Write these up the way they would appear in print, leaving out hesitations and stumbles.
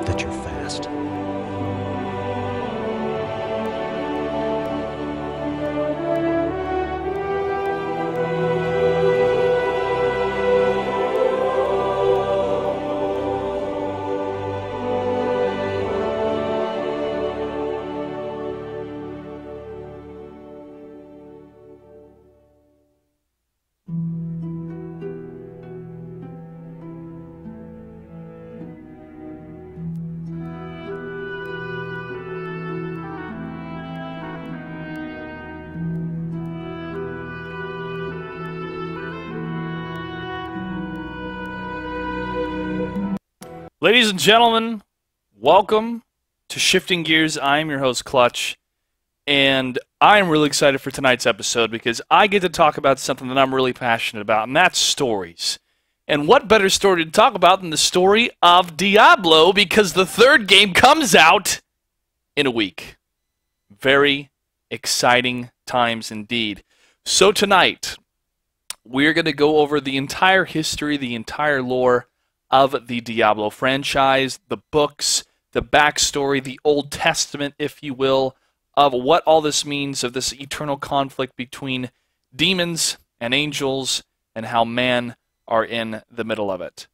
That you're fast. Ladies and gentlemen, welcome to Shifting Gears. I'm your host, Clutch, and I'm really excited for tonight's episode because I get to talk about something that I'm really passionate about, and that's stories. And what better story to talk about than the story of Diablo, because the third game comes out in a week. Very exciting times indeed. So tonight, we're going to go over the entire history, the entire lore of the Diablo franchise, the books, the backstory, the Old Testament, if you will, of what all this means, of this eternal conflict between demons and angels, and how man are in the middle of it.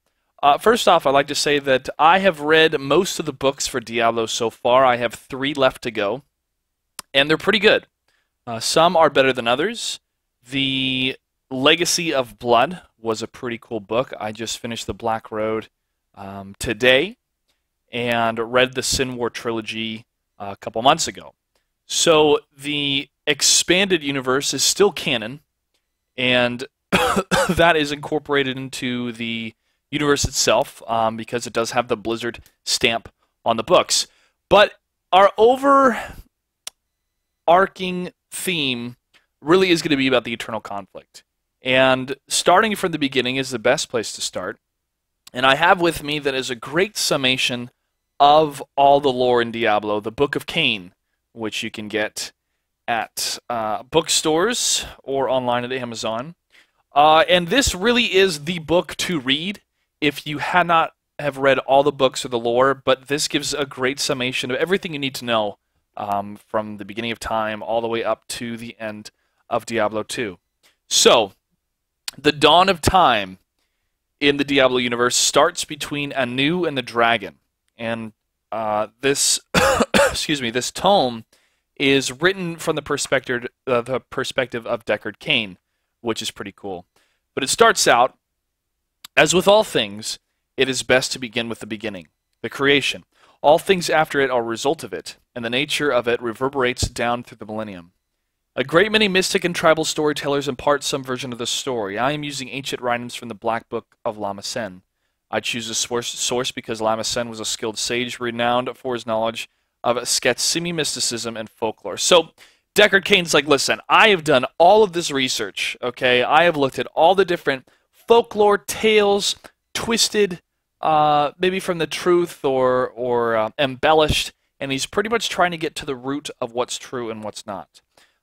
First off, I'd like to say that I have read most of the books for Diablo so far. I have 3 left to go, and they're pretty good. Some are better than others. The Legacy of Blood was a pretty cool book. I just finished the Black Road today and read the Sin War trilogy a couple months ago. So the expanded universe is still canon, and that is incorporated into the universe itself because it does have the Blizzard stamp on the books. But our overarching theme really is going to be about the eternal conflict. And starting from the beginning is the best place to start. And I have with me that is a great summation of all the lore in Diablo, the Book of Cain, which you can get at bookstores or online at Amazon. And this really is the book to read if you had not have read all the books or the lore, but this gives a great summation of everything you need to know from the beginning of time all the way up to the end of Diablo 2. So, the dawn of time in the Diablo universe starts between Anu and the dragon, and this this tome is written from the perspective of Deckard Cain, which is pretty cool. But it starts out, as with all things, it is best to begin with the beginning, the creation. All things after it are a result of it, and the nature of it reverberates down through the millennium. A great many mystic and tribal storytellers impart some version of the story. I am using ancient writings from the Black Book of Lama Sen. I choose this source because Lama Sen was a skilled sage renowned for his knowledge of Sketsimi mysticism and folklore. So, Deckard Cain's like, listen, I have done all of this research, okay? I have looked at all the different folklore tales, twisted, maybe from the truth or embellished, and he's pretty much trying to get to the root of what's true and what's not.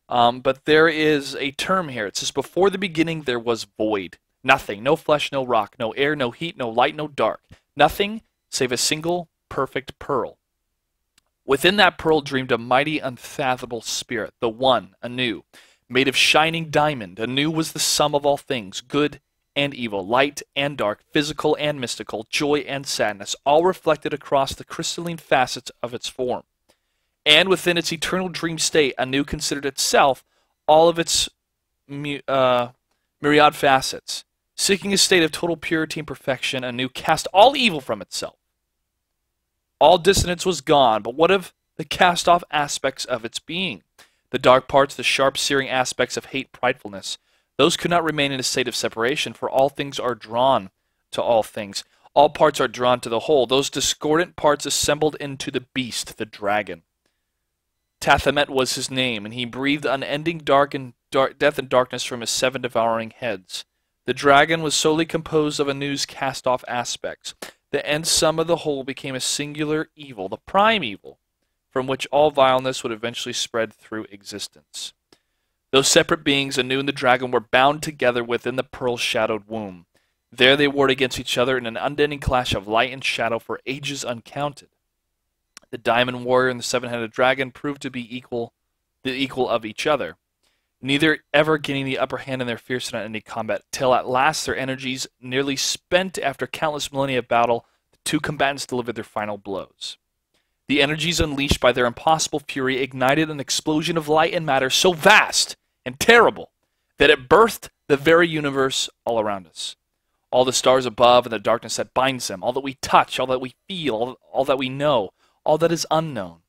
But there is a term here. It says, before the beginning there was void. Nothing. No flesh, no rock, no air, no heat, no light, no dark. Nothing save a single perfect pearl. Within that pearl dreamed a mighty, unfathomable spirit, the One, Anu, made of shining diamond. Anu was the sum of all things, good and evil, light and dark, physical and mystical, joy and sadness, all reflected across the crystalline facets of its form. And within its eternal dream state, Anu considered itself all of its myriad facets. Seeking a state of total purity and perfection, Anu cast all evil from itself. All dissonance was gone, but what of the cast-off aspects of its being? The dark parts, the sharp, searing aspects of hate, pridefulness. Those could not remain in a state of separation, for all things are drawn to all things. All parts are drawn to the whole, those discordant parts assembled into the beast, the dragon. Tathamet was his name, and he breathed unending death and darkness from his 7 devouring heads. The dragon was solely composed of Anu's cast-off aspects. The end sum of the whole became a singular evil, the prime evil, from which all vileness would eventually spread through existence. Those separate beings, Anu and the dragon, were bound together within the pearl-shadowed womb. There they warred against each other in an unending clash of light and shadow for ages uncounted. The diamond warrior and the 7-headed dragon proved to be the equal of each other, neither ever gaining the upper hand in their fierce and unending combat, till at last, their energies nearly spent after countless millennia of battle, the two combatants delivered their final blows. The energies unleashed by their impossible fury ignited an explosion of light and matter so vast and terrible that it birthed the very universe all around us. All the stars above and the darkness that binds them, all that we touch, all that we feel, all that we know, all that is unknown.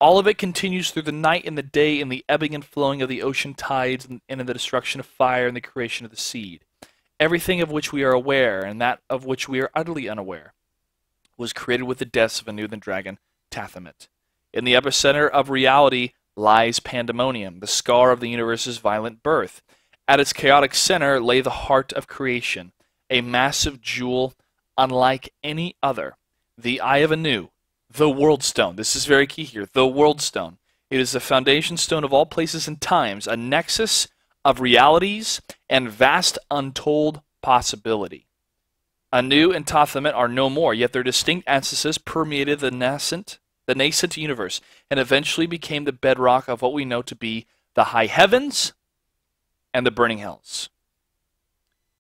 All of it continues through the night and the day in the ebbing and flowing of the ocean tides and in the destruction of fire and the creation of the seed. Everything of which we are aware and that of which we are utterly unaware was created with the deaths of Anu the dragon, Tathamet. In the epicenter of reality lies Pandemonium, the scar of the universe's violent birth. At its chaotic center lay the heart of creation, a massive jewel unlike any other, the Eye of Anu, the World Stone. This is very key here, the World Stone. It is the foundation stone of all places and times, a nexus of realities and vast untold possibility. Anu and Tathamet are no more, yet their distinct ancestors permeated the nascent universe and eventually became the bedrock of what we know to be the high heavens and the burning hells.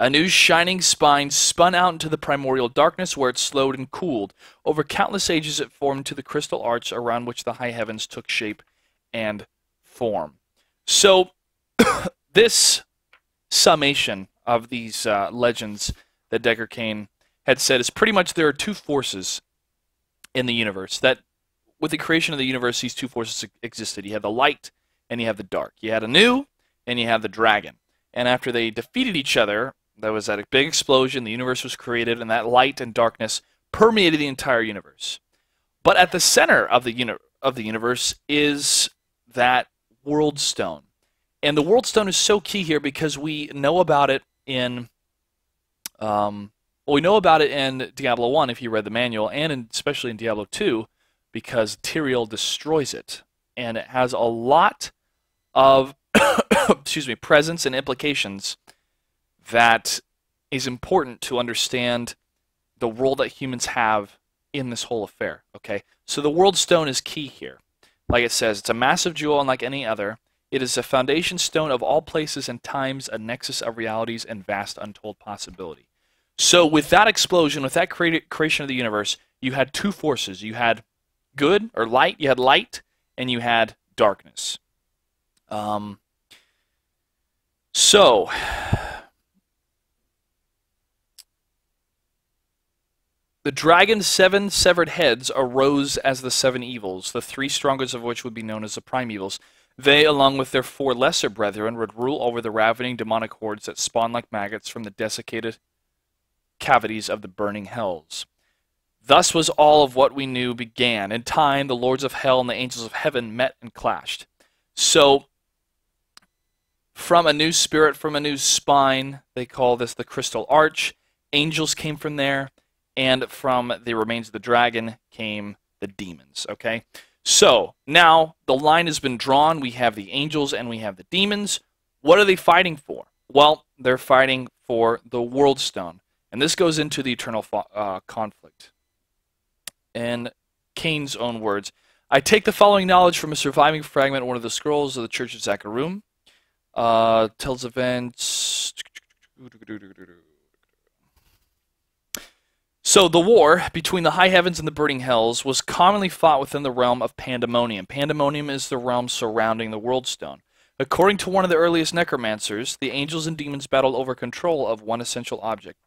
Anu's shining spine spun out into the primordial darkness where it slowed and cooled. Over countless ages it formed to the crystal arch around which the high heavens took shape and form. So, this summation of these legends that Book of Cain had said is pretty much there are two forces in the universe. That with the creation of the universe, these two forces existed. You had the light and you have the dark. You had Anu and you have the dragon. And after they defeated each other, there was that big explosion, the universe was created, and that light and darkness permeated the entire universe. But at the center of the universe is that World Stone. And the World Stone is so key here because we know about it in Diablo 1 if you read the manual, and especially in Diablo 2 because Tyrael destroys it. And it has a lot of presence and implications that is important to understand the role that humans have in this whole affair. Okay, so the World Stone is key here. Like it says, it's a massive jewel unlike any other. It is a foundation stone of all places and times, a nexus of realities and vast untold possibility. So with that explosion, with that creation of the universe, you had two forces. You had good, or light, you had light, and you had darkness. The dragon's 7 severed heads arose as the 7 evils, the 3 strongest of which would be known as the prime evils. They, along with their 4 lesser brethren, would rule over the ravening demonic hordes that spawn like maggots from the desiccated cavities of the burning hells. Thus was all of what we knew began. In time, the lords of hell and the angels of heaven met and clashed. So, from a new spirit, from a new spine, they call this the crystal arch. Angels came from there. And from the remains of the dragon came the demons, okay? So, now the line has been drawn. We have the angels and we have the demons. What are they fighting for? Well, they're fighting for the World Stone. And this goes into the eternal conflict. In Cain's own words, I take the following knowledge from a surviving fragment of one of the scrolls of the Church of Zakharum. Tells events... So the war between the high heavens and the burning hells was commonly fought within the realm of Pandemonium. Pandemonium is the realm surrounding the World Stone. According to one of the earliest necromancers, the angels and demons battled over control of one essential object,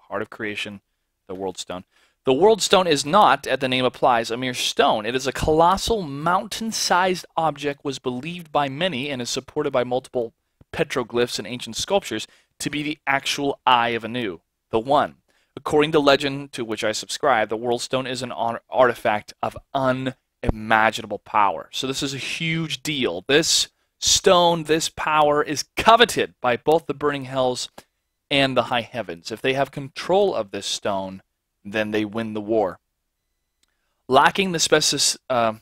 heart of creation, the World Stone. The World Stone is not, as the name applies, a mere stone. It is a colossal mountain-sized object, was believed by many, and is supported by multiple petroglyphs and ancient sculptures, to be the actual Eye of Anu, the One. According to legend to which I subscribe, the World Stone is an artifact of unimaginable power. So this is a huge deal. This stone, this power, is coveted by both the burning hells and the high heavens. If they have control of this stone, then they win the war. Lacking the specificity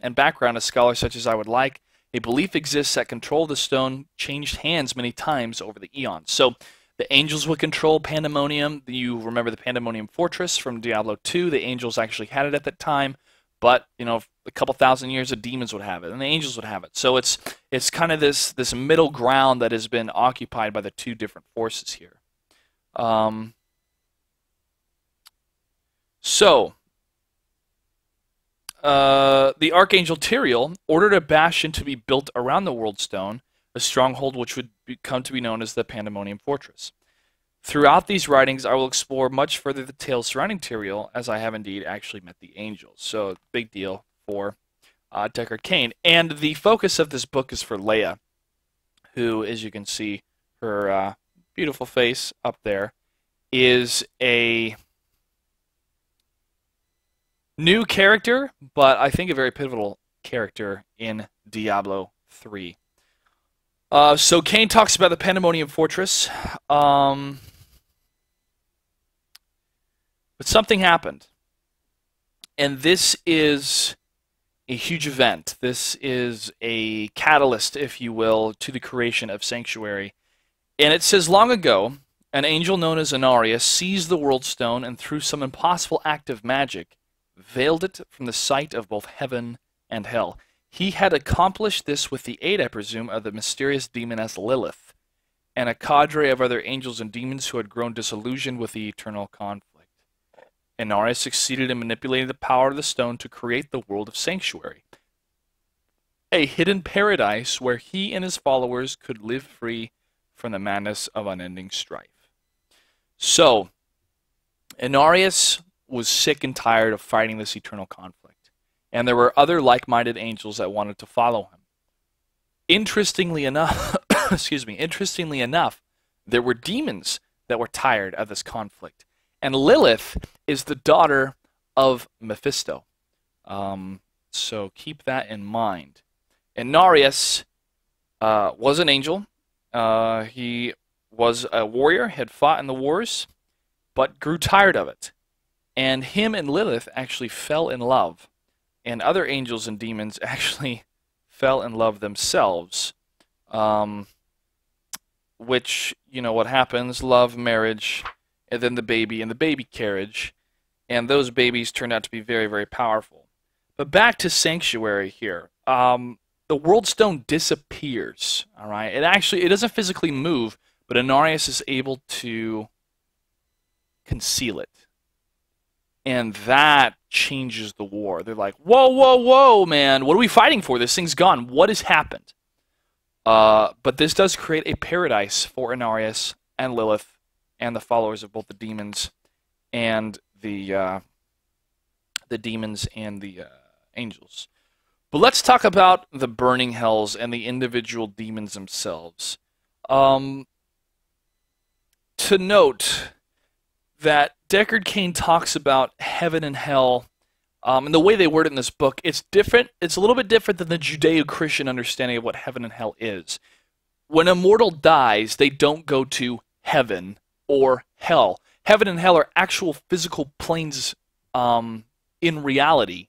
and background of scholars such as I would like, a belief exists that control of the stone changed hands many times over the eons. So the angels would control Pandemonium. You remember the Pandemonium Fortress from Diablo 2. The angels actually had it at that time, but a couple thousand years, the demons would have it, and the angels would have it. So it's kind of this middle ground that has been occupied by the two different forces here. The Archangel Tyrael ordered a bastion to be built around the World Stone, a stronghold which would come to be known as the Pandemonium Fortress. Throughout these writings, I will explore much further the tales surrounding Tyrael, as I have indeed actually met the angels. So, big deal for Deckard Cain. And the focus of this book is for Leia, who, as you can see, her beautiful face up there, is a new character, but I think a very pivotal character in Diablo 3. So Cain talks about the Pandemonium Fortress, but something happened, and this is a huge event. This is a catalyst, if you will, to the creation of Sanctuary. And it says, long ago, an angel known as Inarius seized the World Stone and through some impossible act of magic, veiled it from the sight of both heaven and hell. He had accomplished this with the aid, I presume, of the mysterious demoness Lilith, and a cadre of other angels and demons who had grown disillusioned with the eternal conflict. Inarius succeeded in manipulating the power of the stone to create the world of Sanctuary, a hidden paradise where he and his followers could live free from the madness of unending strife. So, Inarius was sick and tired of fighting this eternal conflict. And there were other like-minded angels that wanted to follow him. Interestingly enough, there were demons that were tired of this conflict. And Lilith is the daughter of Mephisto. So keep that in mind. And Inarius was an angel. He was a warrior, had fought in the wars, but grew tired of it. And him and Lilith actually fell in love. And other angels and demons actually fell in love themselves. Which, what happens? Love, marriage, and then the baby carriage. And those babies turned out to be very, very powerful. But back to Sanctuary here. The World Stone disappears. All right? It doesn't physically move, but Inarius is able to conceal it. And that changes the war. They're like, whoa, whoa, whoa, man. What are we fighting for? This thing's gone. What has happened? But this does create a paradise for Inarius and Lilith and the followers of both the demons and the angels. But let's talk about the burning hells and the individual demons themselves. To note that Deckard Cain talks about heaven and hell, and the way they word it in this book, it's different. It's a little bit different than the Judeo-Christian understanding of what heaven and hell is. When a mortal dies, they don't go to heaven or hell. Heaven and hell are actual physical planes in reality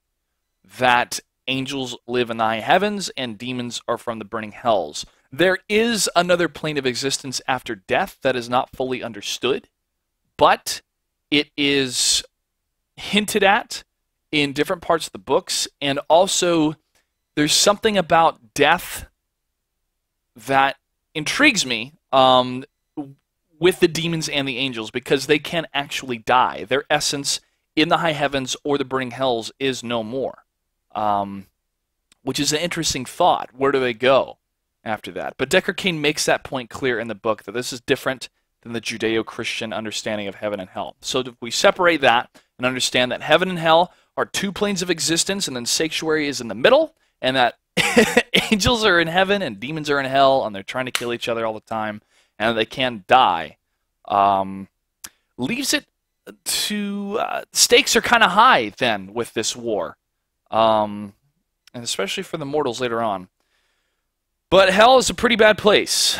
that angels live in the high heavens and demons are from the burning hells. There is another plane of existence after death that is not fully understood, but it is hinted at in different parts of the books, and also there's something about death that intrigues me with the demons and the angels, because they can actually die. Their essence in the high heavens or the burning hells is no more, which is an interesting thought. Where do they go after that? But Deckard Cain makes that point clear in the book, that this is different than the Judeo-Christian understanding of heaven and hell. So if we separate that and understand that heaven and hell are two planes of existence, and then Sanctuary is in the middle, and that angels are in heaven and demons are in hell, and they're trying to kill each other all the time, and they can die, leaves it to stakes are kind of high then with this war, and especially for the mortals later on. But hell is a pretty bad place.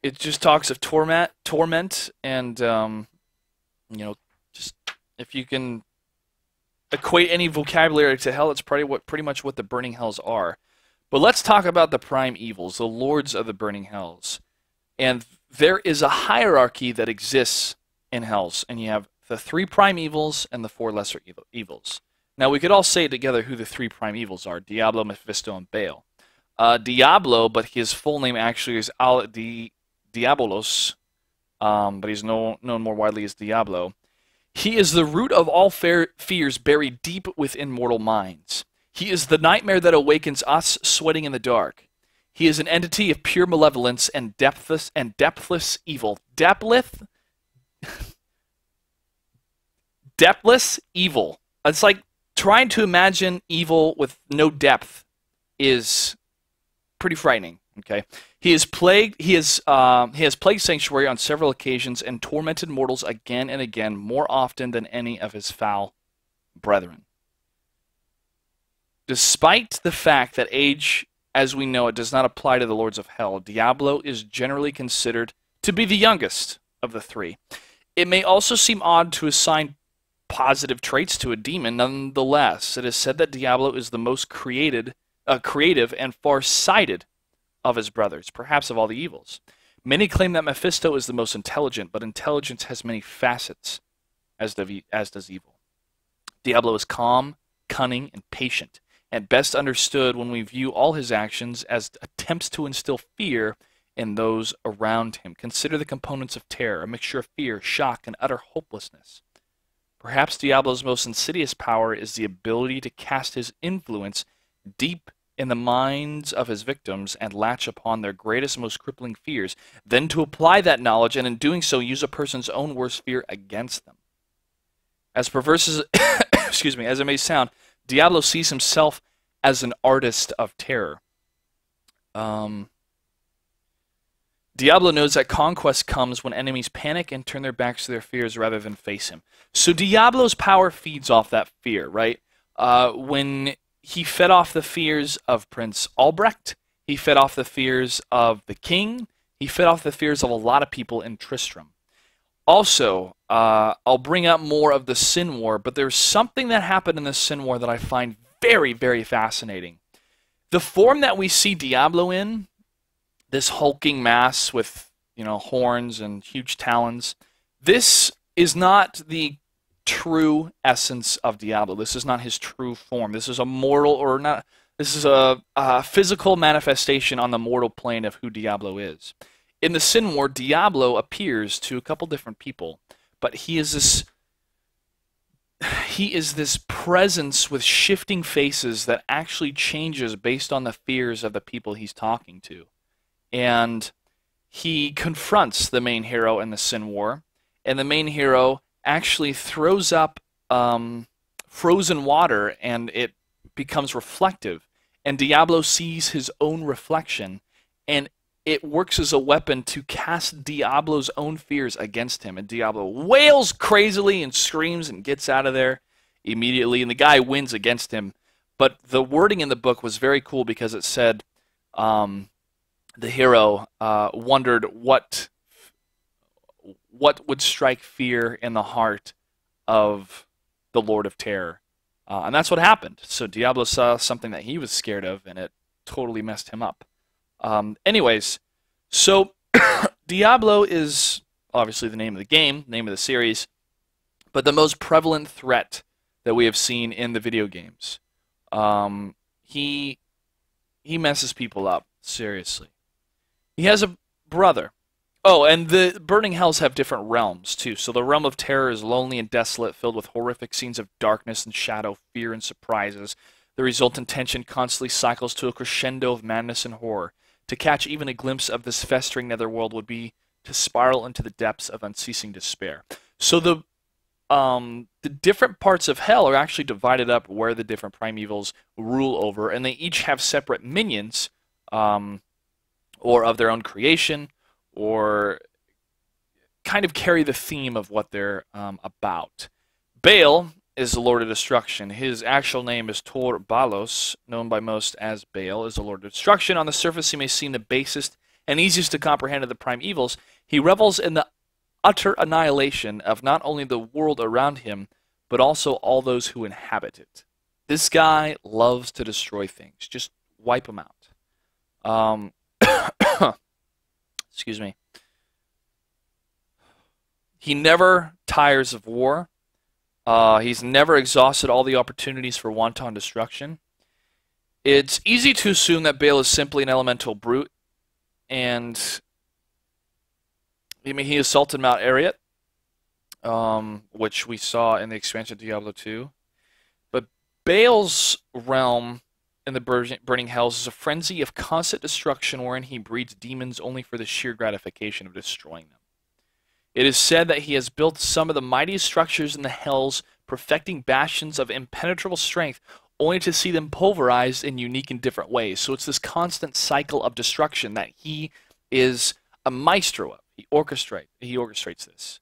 It just talks of torment, and just if you can equate any vocabulary to hell, it's pretty much what the burning hells are. But let's talk about the prime evils, the lords of the burning hells. And there is a hierarchy that exists in hells, and you have the 3 prime evils and the 4 lesser evils. Now, we could all say together who the 3 prime evils are: Diablo, Mephisto, and Baal. Diablo, but his full name actually is Diabolos, but he's known more widely as Diablo. He is the root of all fears buried deep within mortal minds. He is the nightmare that awakens us sweating in the dark. He is an entity of pure malevolence and depthless evil. Depthless evil. It's like trying to imagine evil with no depth is pretty frightening. Okay, he has plagued Sanctuary on several occasions and tormented mortals again and again, more often than any of his foul brethren. Despite the fact that age, as we know it, does not apply to the lords of hell, Diablo is generally considered to be the youngest of the 3. It may also seem odd to assign positive traits to a demon. Nonetheless, it is said that Diablo is the most creative and far-sighted of his brothers, perhaps of all the evils. Many claim that Mephisto is the most intelligent, but intelligence has many facets, as does evil. Diablo is calm, cunning, and patient, and best understood when we view all his actions as attempts to instill fear in those around him. Consider the components of terror, a mixture of fear, shock, and utter hopelessness. Perhaps Diablo's most insidious power is the ability to cast his influence deep in the minds of his victims and latch upon their greatest, most crippling fears, then to apply that knowledge and in doing so use a person's own worst fear against them. As perverse as, excuse me, as it may sound, Diablo sees himself as an artist of terror. Diablo knows that conquest comes when enemies panic and turn their backs to their fears rather than face him. So Diablo's power feeds off that fear, right? When he fed off the fears of Prince Albrecht, he fed off the fears of the king, he fed off the fears of a lot of people in Tristram. Also, I'll bring up more of the Sin War, but there's something that happened in the Sin War that I find very, very fascinating. The form that we see Diablo in, this hulking mass with, horns and huge talons, this is not the true essence of Diablo. This is not his true form. This is a mortal, or not. This is a physical manifestation on the mortal plane of who Diablo is. In the Sin War, Diablo appears to a couple different people, but he is this presence with shifting faces that actually changes based on the fears of the people he's talking to. And he confronts the main hero in the Sin War, and the main hero actually throws up frozen water, and it becomes reflective. And Diablo sees his own reflection, and it works as a weapon to cast Diablo's own fears against him. And Diablo wails crazily and screams and gets out of there immediately, and the guy wins against him. But the wording in the book was very cool because it said the hero wondered what would strike fear in the heart of the Lord of Terror. And that's what happened. So Diablo saw something that he was scared of, and it totally messed him up. Anyways, so Diablo is obviously the name of the game, name of the series, but the most prevalent threat that we have seen in the video games. He messes people up, seriously. He has a brother. Oh, and the Burning Hells have different realms, too. So the realm of terror is lonely and desolate, filled with horrific scenes of darkness and shadow, fear and surprises. The resultant tension constantly cycles to a crescendo of madness and horror. To catch even a glimpse of this festering netherworld would be to spiral into the depths of unceasing despair. So the different parts of hell are actually divided up where the different primevals rule over, and they each have separate minions, or of their own creation, or kind of carry the theme of what they're about. Baal is the Lord of Destruction. His actual name is Tor Balos, known by most as Baal, is the Lord of Destruction. On the surface, he may seem the basest and easiest to comprehend of the prime evils. He revels in the utter annihilation of not only the world around him, but also all those who inhabit it. This guy loves to destroy things. Just wipe them out. Excuse me. He never tires of war. He's never exhausted all the opportunities for wanton destruction. It's easy to assume that Baal is simply an elemental brute, and I mean, he assaulted Mount Arreat, which we saw in the expansion of Diablo 2. But Baal's realm in the burning hells is a frenzy of constant destruction wherein he breeds demons only for the sheer gratification of destroying them. It is said that he has built some of the mightiest structures in the hells, perfecting bastions of impenetrable strength, only to see them pulverized in unique and different ways. So it's this constant cycle of destruction that he is a maestro of. He orchestrates this.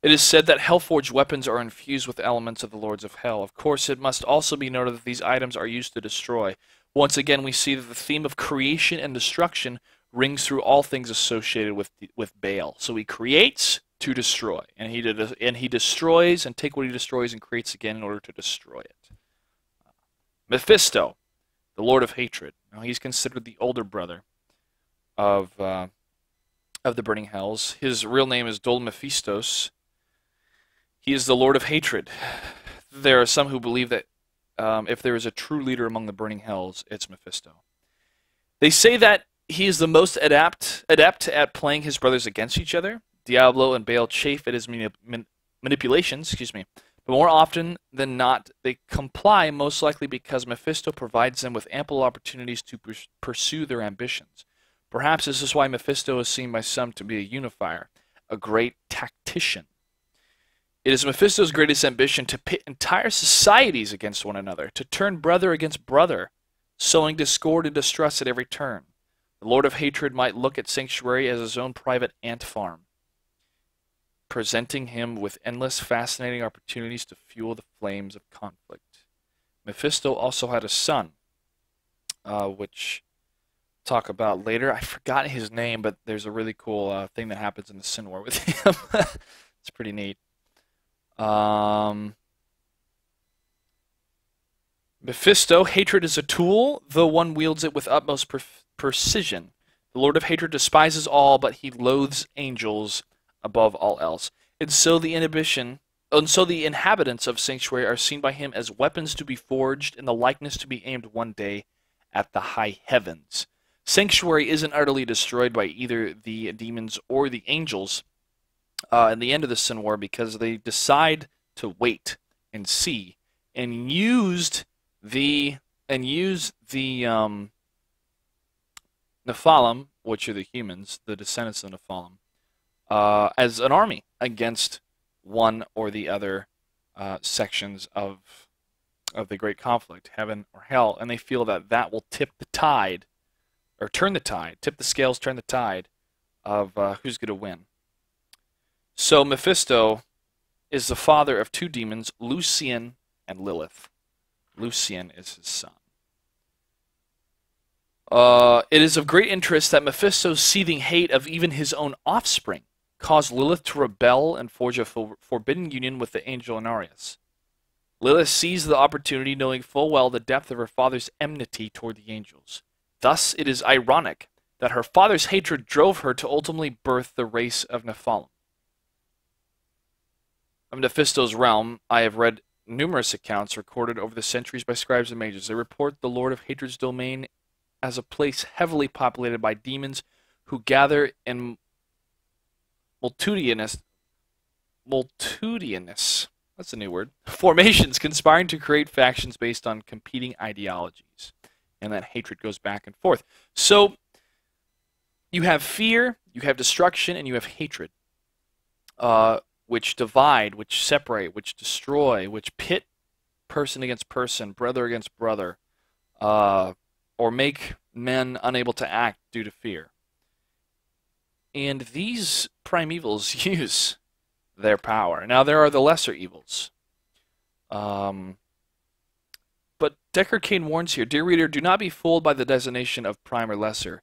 It is said that Hellforged weapons are infused with elements of the Lords of Hell. Of course, it must also be noted that these items are used to destroy. Once again, we see that the theme of creation and destruction rings through all things associated with Baal. So he creates to destroy, and he destroys and take what he destroys and creates again in order to destroy it. Mephisto, the Lord of Hatred. Now, he's considered the older brother of the burning hells. His real name is Dol Mephistos. He is the Lord of Hatred. There are some who believe that if there is a true leader among the burning hells, it's Mephisto. They say that he is the most adept at playing his brothers against each other. Diablo and Baal chafe at his manipulations, but more often than not, they comply, most likely because Mephisto provides them with ample opportunities to pursue their ambitions. Perhaps this is why Mephisto is seen by some to be a unifier, a great tactician. It is Mephisto's greatest ambition to pit entire societies against one another, to turn brother against brother, sowing discord and distrust at every turn. The Lord of Hatred might look at Sanctuary as his own private ant farm, presenting him with endless fascinating opportunities to fuel the flames of conflict. Mephisto also had a son, which we'll talk about later. I forgot his name, but there's a really cool thing that happens in the Sin War with him. It's pretty neat. Mephisto, hatred is a tool, though one wields it with utmost precision. The Lord of Hatred despises all, but he loathes angels above all else. And so the inhabitants of Sanctuary are seen by him as weapons to be forged and the likeness to be aimed one day at the high heavens. Sanctuary isn't utterly destroyed by either the demons or the angels in the end of the Sin War because they decide to wait and see and use the Nephilim, which are the humans, the descendants of Nephilim, as an army against one or the other sections of the great conflict, heaven or hell, and they feel that that will tip the tide, or turn the tide, tip the scales, turn the tide of who's going to win. So Mephisto is the father of two demons, Lucian and Lilith. Lucian is his son. It is of great interest that Mephisto's seething hate of even his own offspring caused Lilith to rebel and forge a forbidden union with the angel Anarius. Lilith seized the opportunity, knowing full well the depth of her father's enmity toward the angels. Thus, it is ironic that her father's hatred drove her to ultimately birth the race of Nephilim. Of Mephisto's realm, I have read numerous accounts recorded over the centuries by scribes and mages. They report the Lord of Hatred's domain as a place heavily populated by demons who gather in multitudinous, that's a new word, formations conspiring to create factions based on competing ideologies. And that hatred goes back and forth. So you have fear, you have destruction, and you have hatred, which divide, which separate, which destroy, which pit person against person, brother against brother, or make men unable to act due to fear. And these prime evils use their power. Now, there are the lesser evils. But Deckard Cain warns here, dear reader, do not be fooled by the designation of prime or lesser.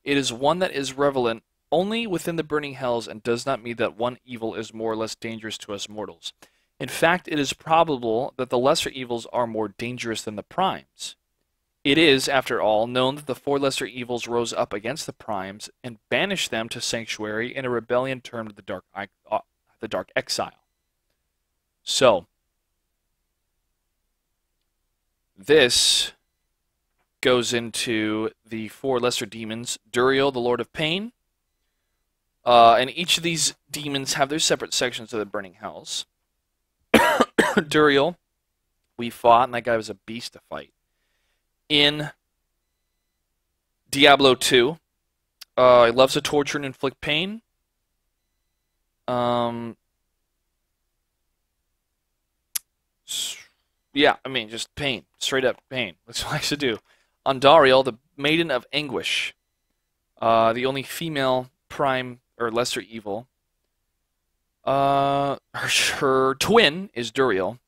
It is one that is relevant only within the burning hells and does not mean that one evil is more or less dangerous to us mortals. In fact, it is probable that the lesser evils are more dangerous than the primes. It is, after all, known that the four lesser evils rose up against the primes and banished them to sanctuary in a rebellion termed the Dark Exile. So, this goes into the four lesser demons, Duriel, the Lord of Pain, and each of these demons have their separate sections of the burning hells. Duriel, we fought, and that guy was a beast to fight. In Diablo 2, he loves to torture and inflict pain. Yeah, I mean, just pain. Straight up pain. That's what he likes to do. Andariel, the Maiden of Anguish, the only female prime or lesser evil. Her twin is Duriel.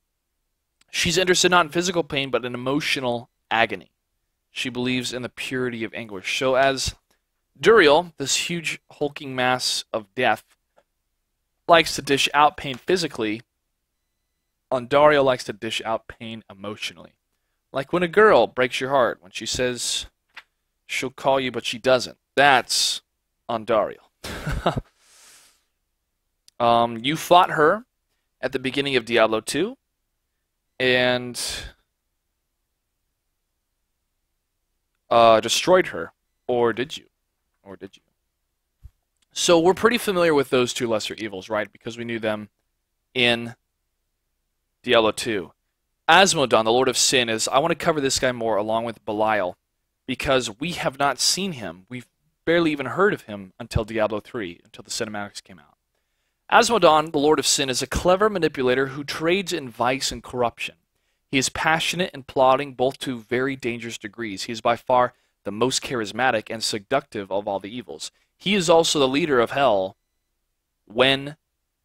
She's interested not in physical pain, but in emotional agony. She believes in the purity of anguish. So as Duriel, this huge hulking mass of death, likes to dish out pain physically, Andariel likes to dish out pain emotionally. Like when a girl breaks your heart, when she says she'll call you but she doesn't. That's Andariel. You fought her at the beginning of Diablo 2, and destroyed her. Or did you? Or did you? So we're pretty familiar with those two lesser evils, right? Because we knew them in Diablo 2. Asmodon, the Lord of Sin, I want to cover this guy more along with Belial, because we have not seen him. We've barely even heard of him until Diablo 3, until the cinematics came out. Asmodon, the Lord of Sin, is a clever manipulator who trades in vice and corruption. He is passionate and plotting, both to very dangerous degrees. He is by far the most charismatic and seductive of all the evils. He is also the leader of hell when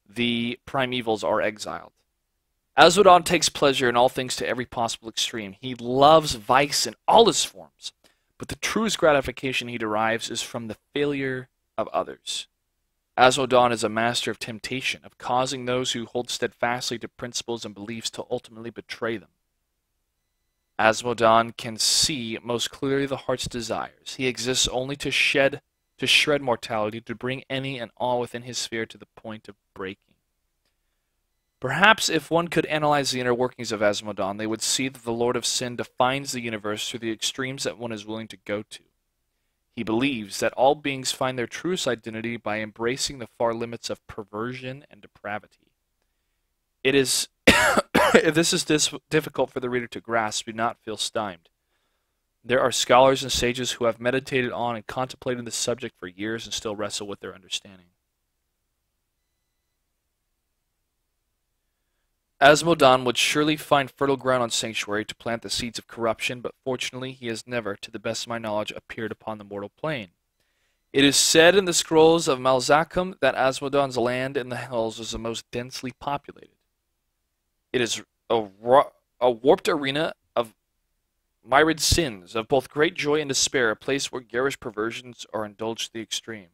the prime evils are exiled. Asmodon takes pleasure in all things to every possible extreme. He loves vice in all its forms, but the truest gratification he derives is from the failure of others. Asmodon is a master of temptation, of causing those who hold steadfastly to principles and beliefs to ultimately betray them. Asmodon can see most clearly the heart's desires. He exists only to shred mortality, to bring any and all within his sphere to the point of breaking. Perhaps if one could analyze the inner workings of Asmodon, they would see that the Lord of Sin defines the universe through the extremes that one is willing to go to. He believes that all beings find their truest identity by embracing the far limits of perversion and depravity. It is, if this is difficult for the reader to grasp, do not feel stymied. There are scholars and sages who have meditated on and contemplated this subject for years and still wrestle with their understanding. Asmodon would surely find fertile ground on Sanctuary to plant the seeds of corruption, but fortunately he has never, to the best of my knowledge, appeared upon the mortal plane. It is said in the scrolls of Malzakum that Asmodon's land in the hells is the most densely populated. It is a warped arena of myriad sins, of both great joy and despair, a place where garish perversions are indulged to the extreme.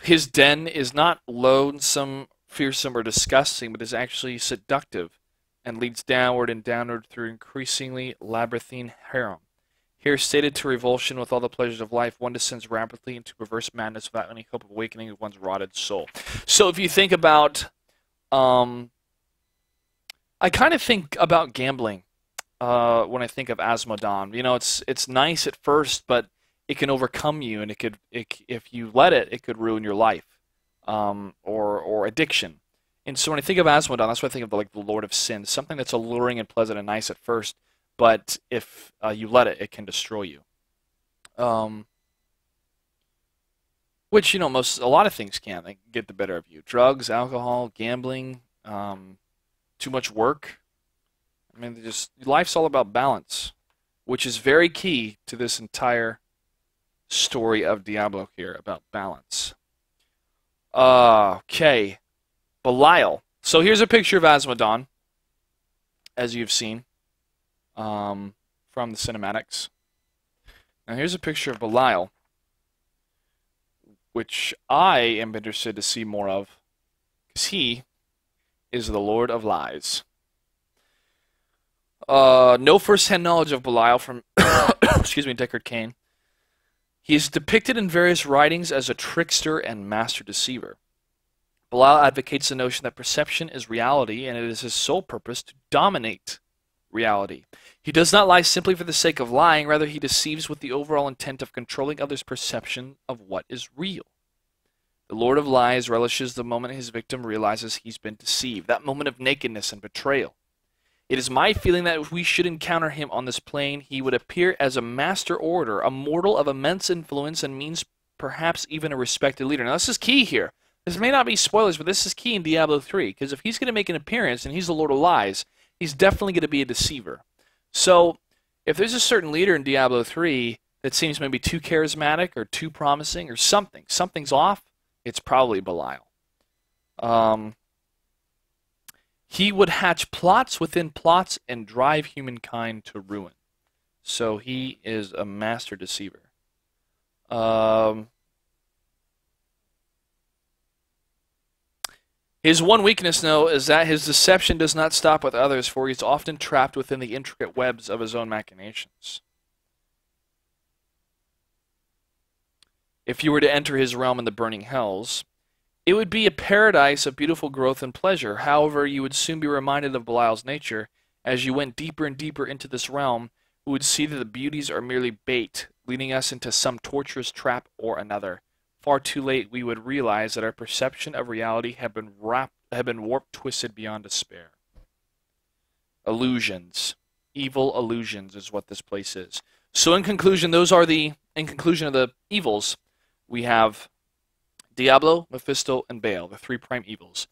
His den is not lonesome, fearsome, or disgusting, but is actually seductive and leads downward and downward through increasingly labyrinthine harem. Here, stated to revulsion with all the pleasures of life, one descends rapidly into perverse madness without any hope of awakening of one's rotted soul. So if you think about, I kind of think about gambling when I think of Asmodon. You know, it's nice at first, but it can overcome you, and if you let it, it could ruin your life, or addiction. And so when I think of Asmodon, that's what I think of, like the Lord of Sin, something that's alluring and pleasant and nice at first, but if you let it, it can destroy you. Which, you know, a lot of things can. They can get the better of you. Drugs, alcohol, gambling, too much work. I mean, life's all about balance, which is very key to this entire story of Diablo here about balance. Okay. Belial. So here's a picture of Azmodan, as you've seen from the cinematics. Now here's a picture of Belial, which I am interested to see more of, because he is the Lord of Lies. No first-hand knowledge of Belial from excuse me, Book of Cain. He is depicted in various writings as a trickster and master deceiver. Belial advocates the notion that perception is reality, and it is his sole purpose to dominate reality. He does not lie simply for the sake of lying, rather he deceives with the overall intent of controlling others' perception of what is real. The Lord of Lies relishes the moment his victim realizes he's been deceived, that moment of nakedness and betrayal. It is my feeling that if we should encounter him on this plane, he would appear as a master orator, a mortal of immense influence, and means perhaps even a respected leader. Now this is key here. This may not be spoilers, but this is key in Diablo 3, because if he's going to make an appearance and he's the Lord of Lies, he's definitely going to be a deceiver. So, if there's a certain leader in Diablo 3 that seems maybe too charismatic or too promising or something's off, it's probably Belial. He would hatch plots within plots and drive humankind to ruin. So he is a master deceiver. His one weakness, though, is that his deception does not stop with others, for he is often trapped within the intricate webs of his own machinations. If you were to enter his realm in the burning hells, it would be a paradise of beautiful growth and pleasure. However, you would soon be reminded of Belial's nature. As you went deeper and deeper into this realm, we would see that the beauties are merely bait, leading us into some torturous trap or another. Far too late, we would realize that our perception of reality had been warped, twisted beyond despair. Illusions. Evil illusions is what this place is. So in conclusion, in conclusion of the evils, we have Diablo, Mephisto, and Baal, the three prime evils.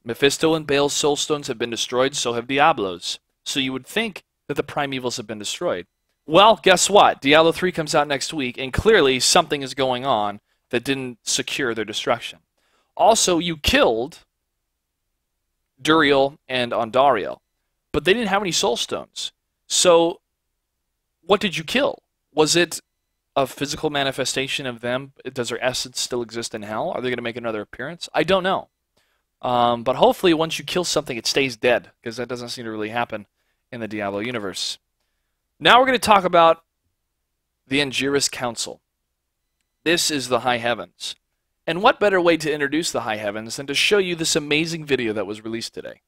Mephisto and Baal's soul stones have been destroyed, so have Diablo's. So you would think that the prime evils have been destroyed. Well, guess what? Diablo 3 comes out next week, and clearly something is going on that didn't secure their destruction. Also, you killed Duriel and Ondariel, but they didn't have any soul stones. So, what did you kill? Was it a physical manifestation of them? Does their essence still exist in hell? Are they going to make another appearance? I don't know. But hopefully once you kill something, it stays dead, because that doesn't seem to really happen in the Diablo universe. Now we're going to talk about the Angiris Council. This is the High Heavens. And what better way to introduce the High Heavens than to show you this amazing video that was released today?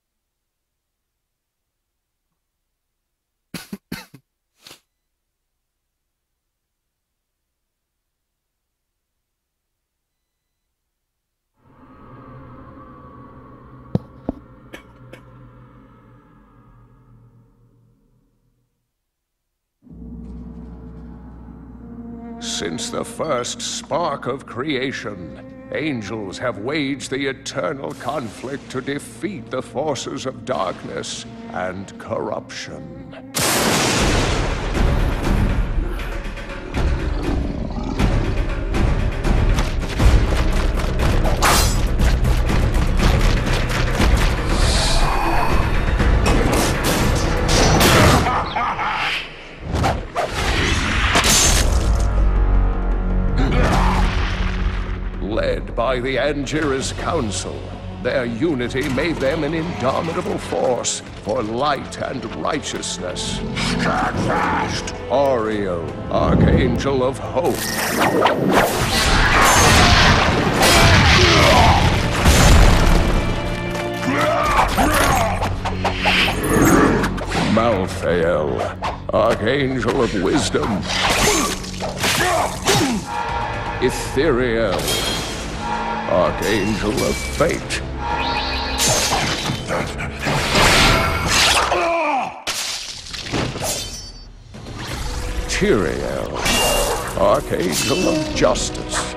Since the first spark of creation, angels have waged the eternal conflict to defeat the forces of darkness and corruption. Led by the Angiris Council, their unity made them an indomitable force for light and righteousness. Stand fast! Oriel, Archangel of Hope. Malthael, Archangel of Wisdom. Ethereal, Archangel of Fate. Tyrael, Archangel of Justice.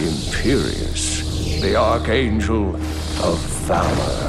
Imperious, the Archangel of Valor.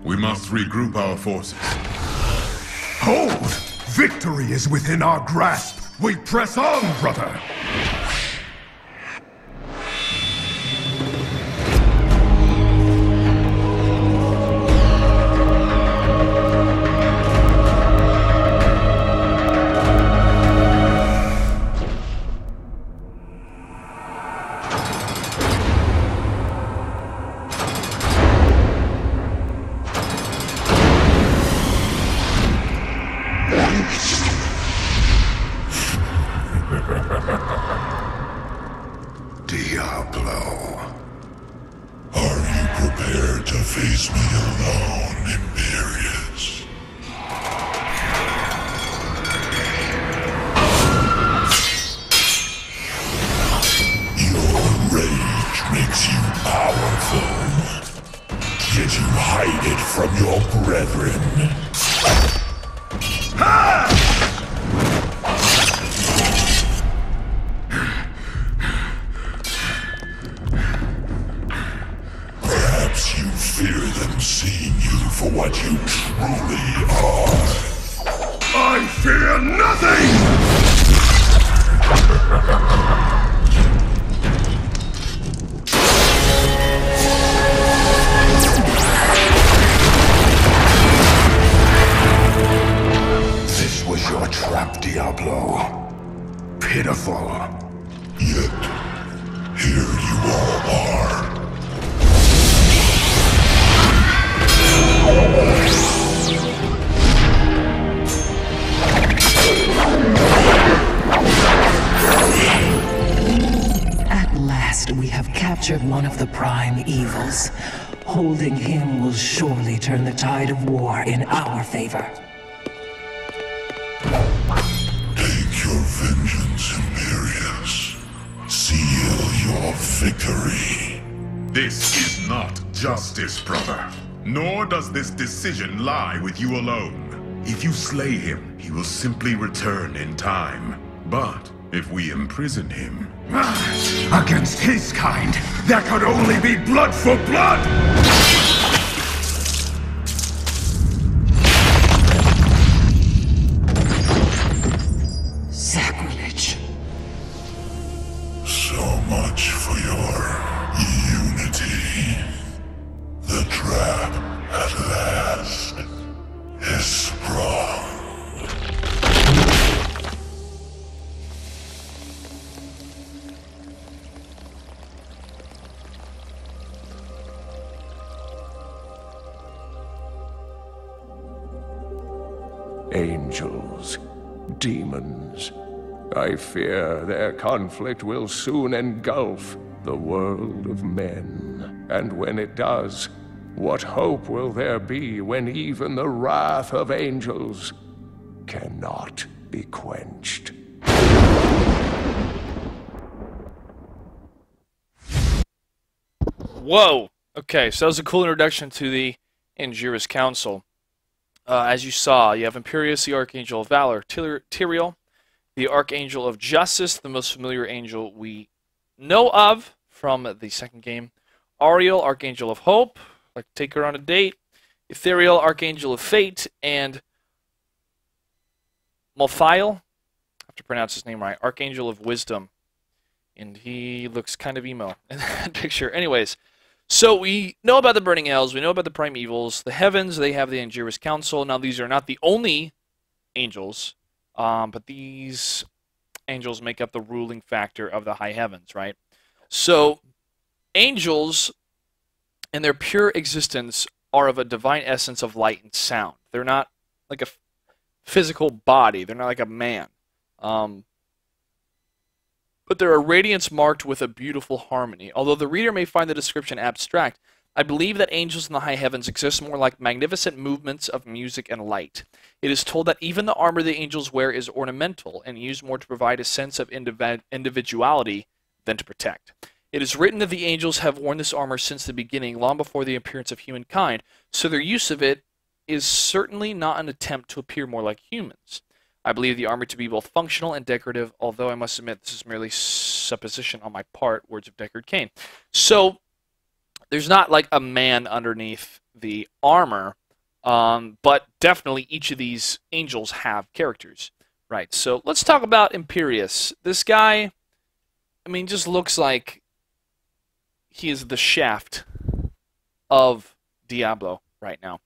We must regroup our forces. Hold! Victory is within our grasp! We press on, brother! Diablo. Are you prepared to face me alone, Imperious? Your rage makes you powerful, yet you hide it from your brethren. Perhaps you fear them seeing you for what you truly are. I fear nothing! This was your trap, Diablo. Pitiful. Yet, here you all are. At last, we have captured one of the prime evils. Holding him will surely turn the tide of war in our favor. Take your vengeance, Imperious. Seal your victory. This is not justice, brother. Nor does this decision lie with you alone. If you slay him, he will simply return in time. But if we imprison him... Against his kind, there could only be blood for blood! Sacrilege. So much for your unity. The trap, at last, is sprung. Angels, demons, I fear their conflict will soon engulf the world of men. And when it does, what hope will there be when even the wrath of angels cannot be quenched? Whoa! Okay, so that was a cool introduction to the Angelic Council. As you saw, you have Imperious, the Archangel of Valor, Tyrael, the Archangel of Justice, the most familiar angel we know of from the second game, Ariel, Archangel of Hope, like to take her on a date, Ethereal, Archangel of Fate, and Malthael, I have to pronounce his name right, Archangel of Wisdom. And he looks kind of emo in that picture. Anyways, so we know about the Burning Hells, we know about the Prime Evils. The Heavens, they have the Angelic Council. Now, these are not the only angels, but these angels make up the ruling factor of the High Heavens, right? So, angels, in their pure existence, are of a divine essence of light and sound. They're not like a physical body. They're not like a man. But they're a radiance marked with a beautiful harmony. Although the reader may find the description abstract, I believe that angels in the high heavens exist more like magnificent movements of music and light. It is told that even the armor the angels wear is ornamental and used more to provide a sense of individuality than to protect. It is written that the angels have worn this armor since the beginning, long before the appearance of humankind, so their use of it is certainly not an attempt to appear more like humans. I believe the armor to be both functional and decorative, although I must admit this is merely supposition on my part, words of Deckard Cain. So, there's not like a man underneath the armor, but definitely each of these angels have characters. Right, so let's talk about Imperius. This guy, I mean, just looks like he is the shaft of Diablo right now.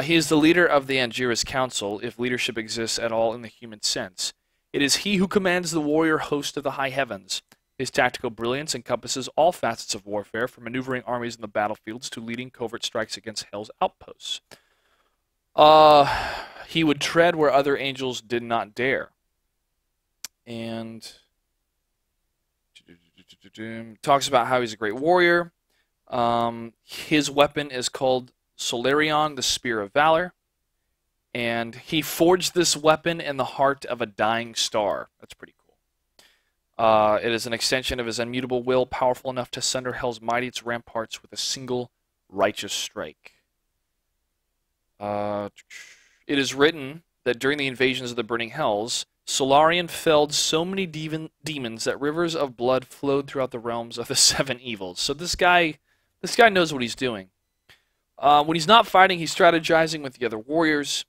He is the leader of the Angiris Council, if leadership exists at all in the human sense. It is he who commands the warrior host of the high heavens. His tactical brilliance encompasses all facets of warfare, from maneuvering armies in the battlefields to leading covert strikes against Hell's outposts. He would tread where other angels did not dare. And talks about how he's a great warrior. His weapon is called Solarion, the Spear of Valor. And he forged this weapon in the heart of a dying star. That's pretty cool. It is an extension of his immutable will, powerful enough to sunder Hell's mightiest ramparts with a single righteous strike. It is written that during the invasions of the burning hells, Solarion felled so many demons that rivers of blood flowed throughout the realms of the seven evils. So this guy knows what he's doing. When he's not fighting, he's strategizing with the other warriors.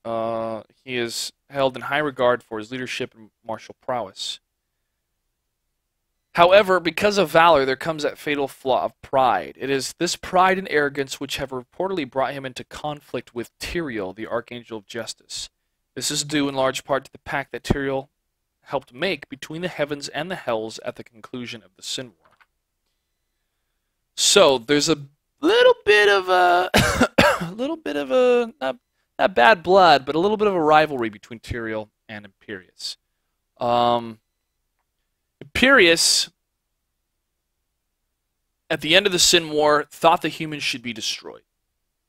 He is held in high regard for his leadership and martial prowess. However, because of valor, there comes that fatal flaw of pride. It is this pride and arrogance which have reportedly brought him into conflict with Tyrael, the Archangel of Justice. This is due in large part to the pact that Tyrael helped make between the heavens and the hells at the conclusion of the Sin War. So, there's a little bit of a, not bad blood, but a little bit of a rivalry between Tyrael and Imperius. Imperius, at the end of the Sin War, thought the humans should be destroyed.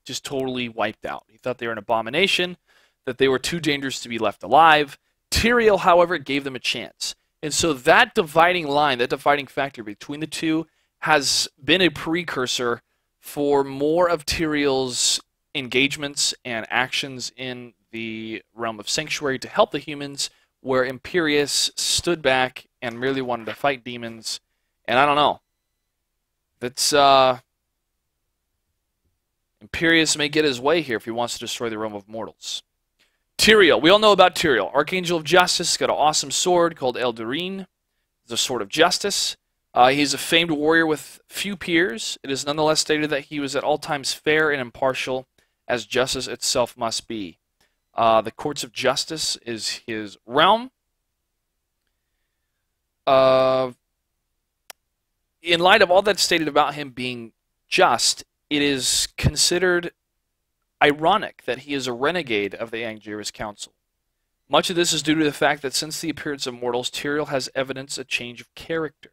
Just totally wiped out. He thought they were an abomination, that they were too dangerous to be left alive. Tyrael, however, gave them a chance. And so that dividing line, that dividing factor between the two, has been a precursor for more of Tyrael's engagements and actions in the realm of Sanctuary to help the humans, where Imperius stood back and merely wanted to fight demons. And I don't know. That's Imperius may get his way here if he wants to destroy the realm of mortals. Tyrael. We all know about Tyrael. Archangel of Justice. Got an awesome sword called Eldarine. The Sword of Justice. He's a famed warrior with few peers. It is nonetheless stated that he was at all times fair and impartial, as justice itself must be. The courts of justice is his realm. In light of all that's stated about him being just, it is considered ironic that he is a renegade of the Angiris Council. Much of this is due to the fact that since the appearance of mortals, Tyrael has evidenced a change of character.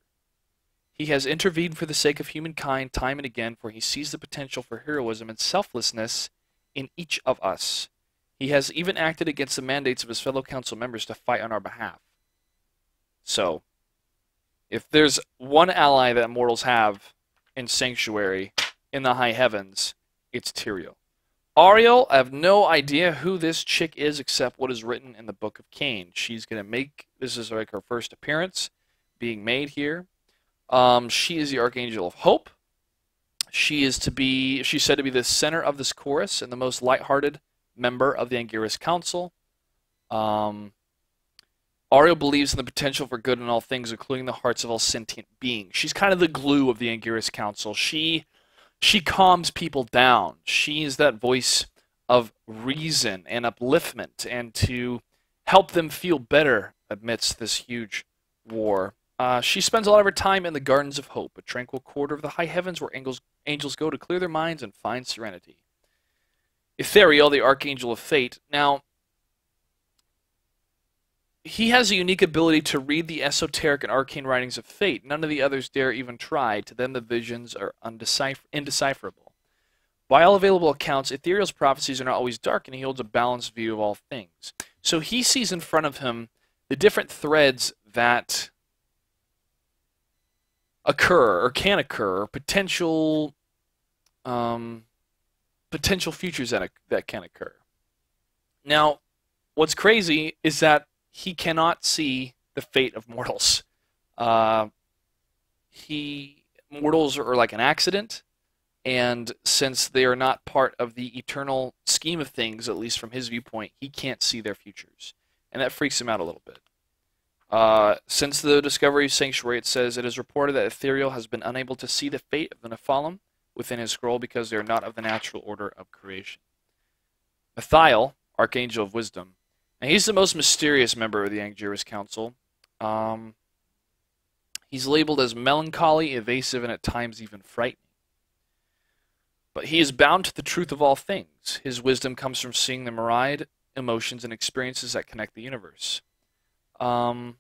He has intervened for the sake of humankind time and again, for he sees the potential for heroism and selflessness in each of us. He has even acted against the mandates of his fellow council members to fight on our behalf. So, if there's one ally that mortals have in Sanctuary, in the high heavens, it's Tyrael. Ariel, I have no idea who this chick is except what is written in the Book of Cain. She's going to make, this is like her first appearance being made here. She is the Archangel of Hope. She's said to be the center of this chorus and the most lighthearted member of the Angiris Council. Ariel believes in the potential for good in all things, including the hearts of all sentient beings. She's kind of the glue of the Angiris Council. She calms people down. She is that voice of reason and upliftment, and to help them feel better amidst this huge war. She spends a lot of her time in the Gardens of Hope, a tranquil quarter of the high heavens where angels go to clear their minds and find serenity. Ithariel, the Archangel of Fate. Now, he has a unique ability to read the esoteric and arcane writings of fate. None of the others dare even try. To them, the visions are indecipherable. By all available accounts, Ethereal's prophecies are not always dark, and he holds a balanced view of all things. So he sees in front of him the different threads that occur, or can occur, or potential futures that can occur. Now, what's crazy is that he cannot see the fate of mortals. Mortals are like an accident, and since they are not part of the eternal scheme of things, at least from his viewpoint, he can't see their futures. And that freaks him out a little bit. Since the discovery of Sanctuary, it says, it is reported that Ethereal has been unable to see the fate of the Nephilim within his scroll because they are not of the natural order of creation. Mathiel, Archangel of Wisdom, and he's the most mysterious member of the Angelic Council. He's labeled as melancholy, evasive, and at times even frightening. But he is bound to the truth of all things. His wisdom comes from seeing the myriad emotions and experiences that connect the universe. Mathiel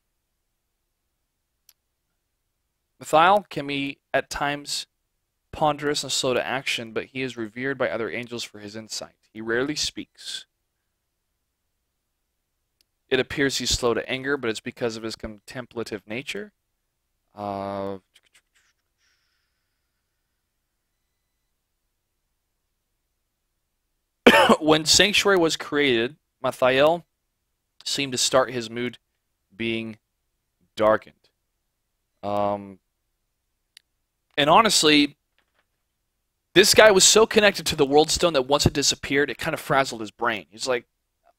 can be at times ponderous and slow to action, but he is revered by other angels for his insight. He rarely speaks. It appears he's slow to anger, but it's because of his contemplative nature. When Sanctuary was created, Mathiel seemed to start his mood being darkened. And honestly, this guy was so connected to the World Stone that once it disappeared, it kind of frazzled his brain. He's like,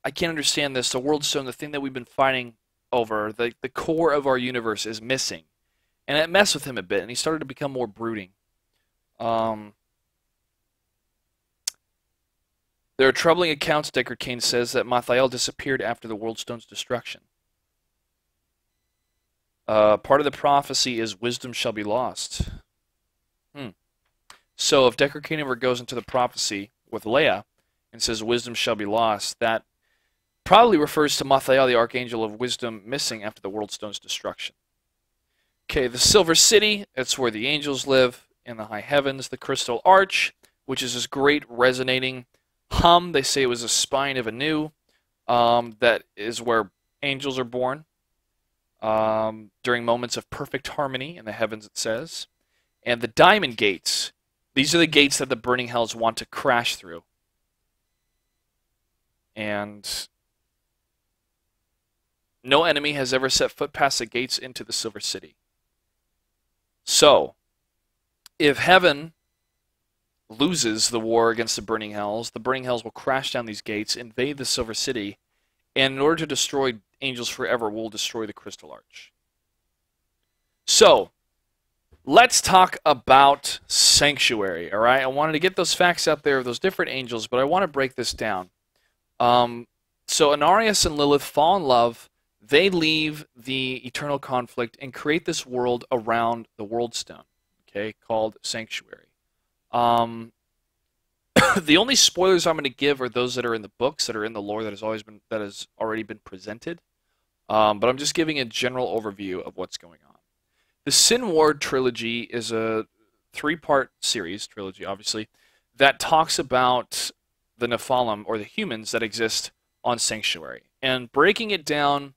I can't understand this. The World Stone, the thing that we've been fighting over, the core of our universe is missing. And it messed with him a bit, and he started to become more brooding. There are troubling accounts, Book of Cain says, that Mathiel disappeared after the World Stone's destruction. Part of the prophecy is wisdom shall be lost. So if Book of Cain ever goes into the prophecy with Leia and says wisdom shall be lost, that probably refers to Mathiel, the Archangel of Wisdom, missing after the World Stone's destruction. Okay, the Silver City, that's where the angels live in the high heavens. The Crystal Arch, which is this great resonating hum. They say it was a spine of Anu. That is where angels are born. During moments of perfect harmony in the heavens, it says. And the Diamond Gates. These are the gates that the burning hells want to crash through. And no enemy has ever set foot past the gates into the Silver City. So, if heaven loses the war against the burning hells will crash down these gates, invade the Silver City, and in order to destroy angels forever, will destroy the Crystal Arch. So, let's talk about Sanctuary, all right? I wanted to get those facts out there of those different angels, but I want to break this down. So, Anarius and Lilith fall in love. They leave the eternal conflict and create this world around the World Stone, okay, called Sanctuary. The only spoilers I'm going to give are those that are in the books, that are in the lore that has already been presented. But I'm just giving a general overview of what's going on. The Sin Ward trilogy is a 3-part series, trilogy obviously, that talks about the Nephilim, or the humans that exist on Sanctuary. And breaking it down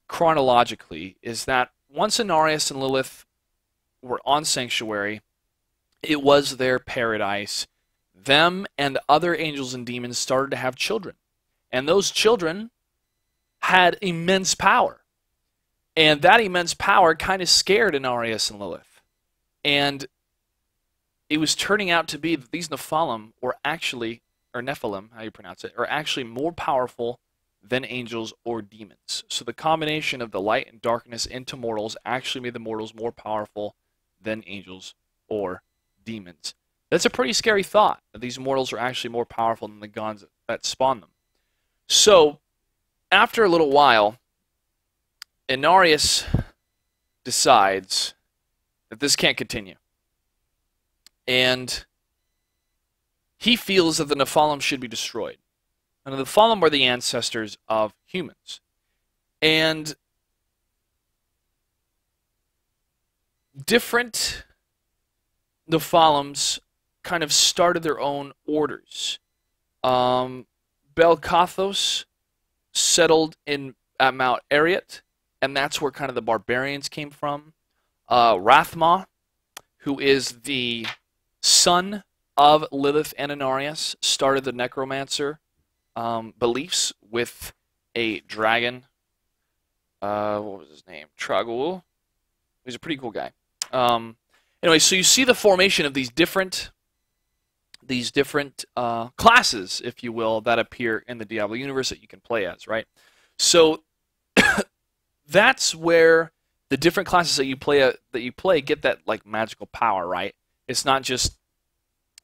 chronologically is that once Anarius and Lilith were on Sanctuary, it was their paradise. Them and other angels and demons started to have children. And those children had immense power. And that immense power kind of scared Anarius and Lilith. And it was turning out to be that these Nephilim were actually, or Nephilim, how you pronounce it, are actually more powerful than angels or demons. So the combination of the light and darkness into mortals actually made the mortals more powerful than angels or demons. That's a pretty scary thought, that these mortals are actually more powerful than the gods that spawn them. So, after a little while, Anarius decides that this can't continue. And he feels that the Nephilim should be destroyed. And the Nephilim are the ancestors of humans. And different Nephilims kind of started their own orders. Belcathos settled at Mount Ariat, and that's where kind of the barbarians came from. Rathma, who is the son of Lilith and Inarius, started the necromancer beliefs with a dragon. What was his name? Tragul. He's a pretty cool guy. Anyway, so you see the formation of these different classes, if you will, that appear in the Diablo universe that you can play as, right? So that's where the different classes that you play get that like magical power, right? It's not just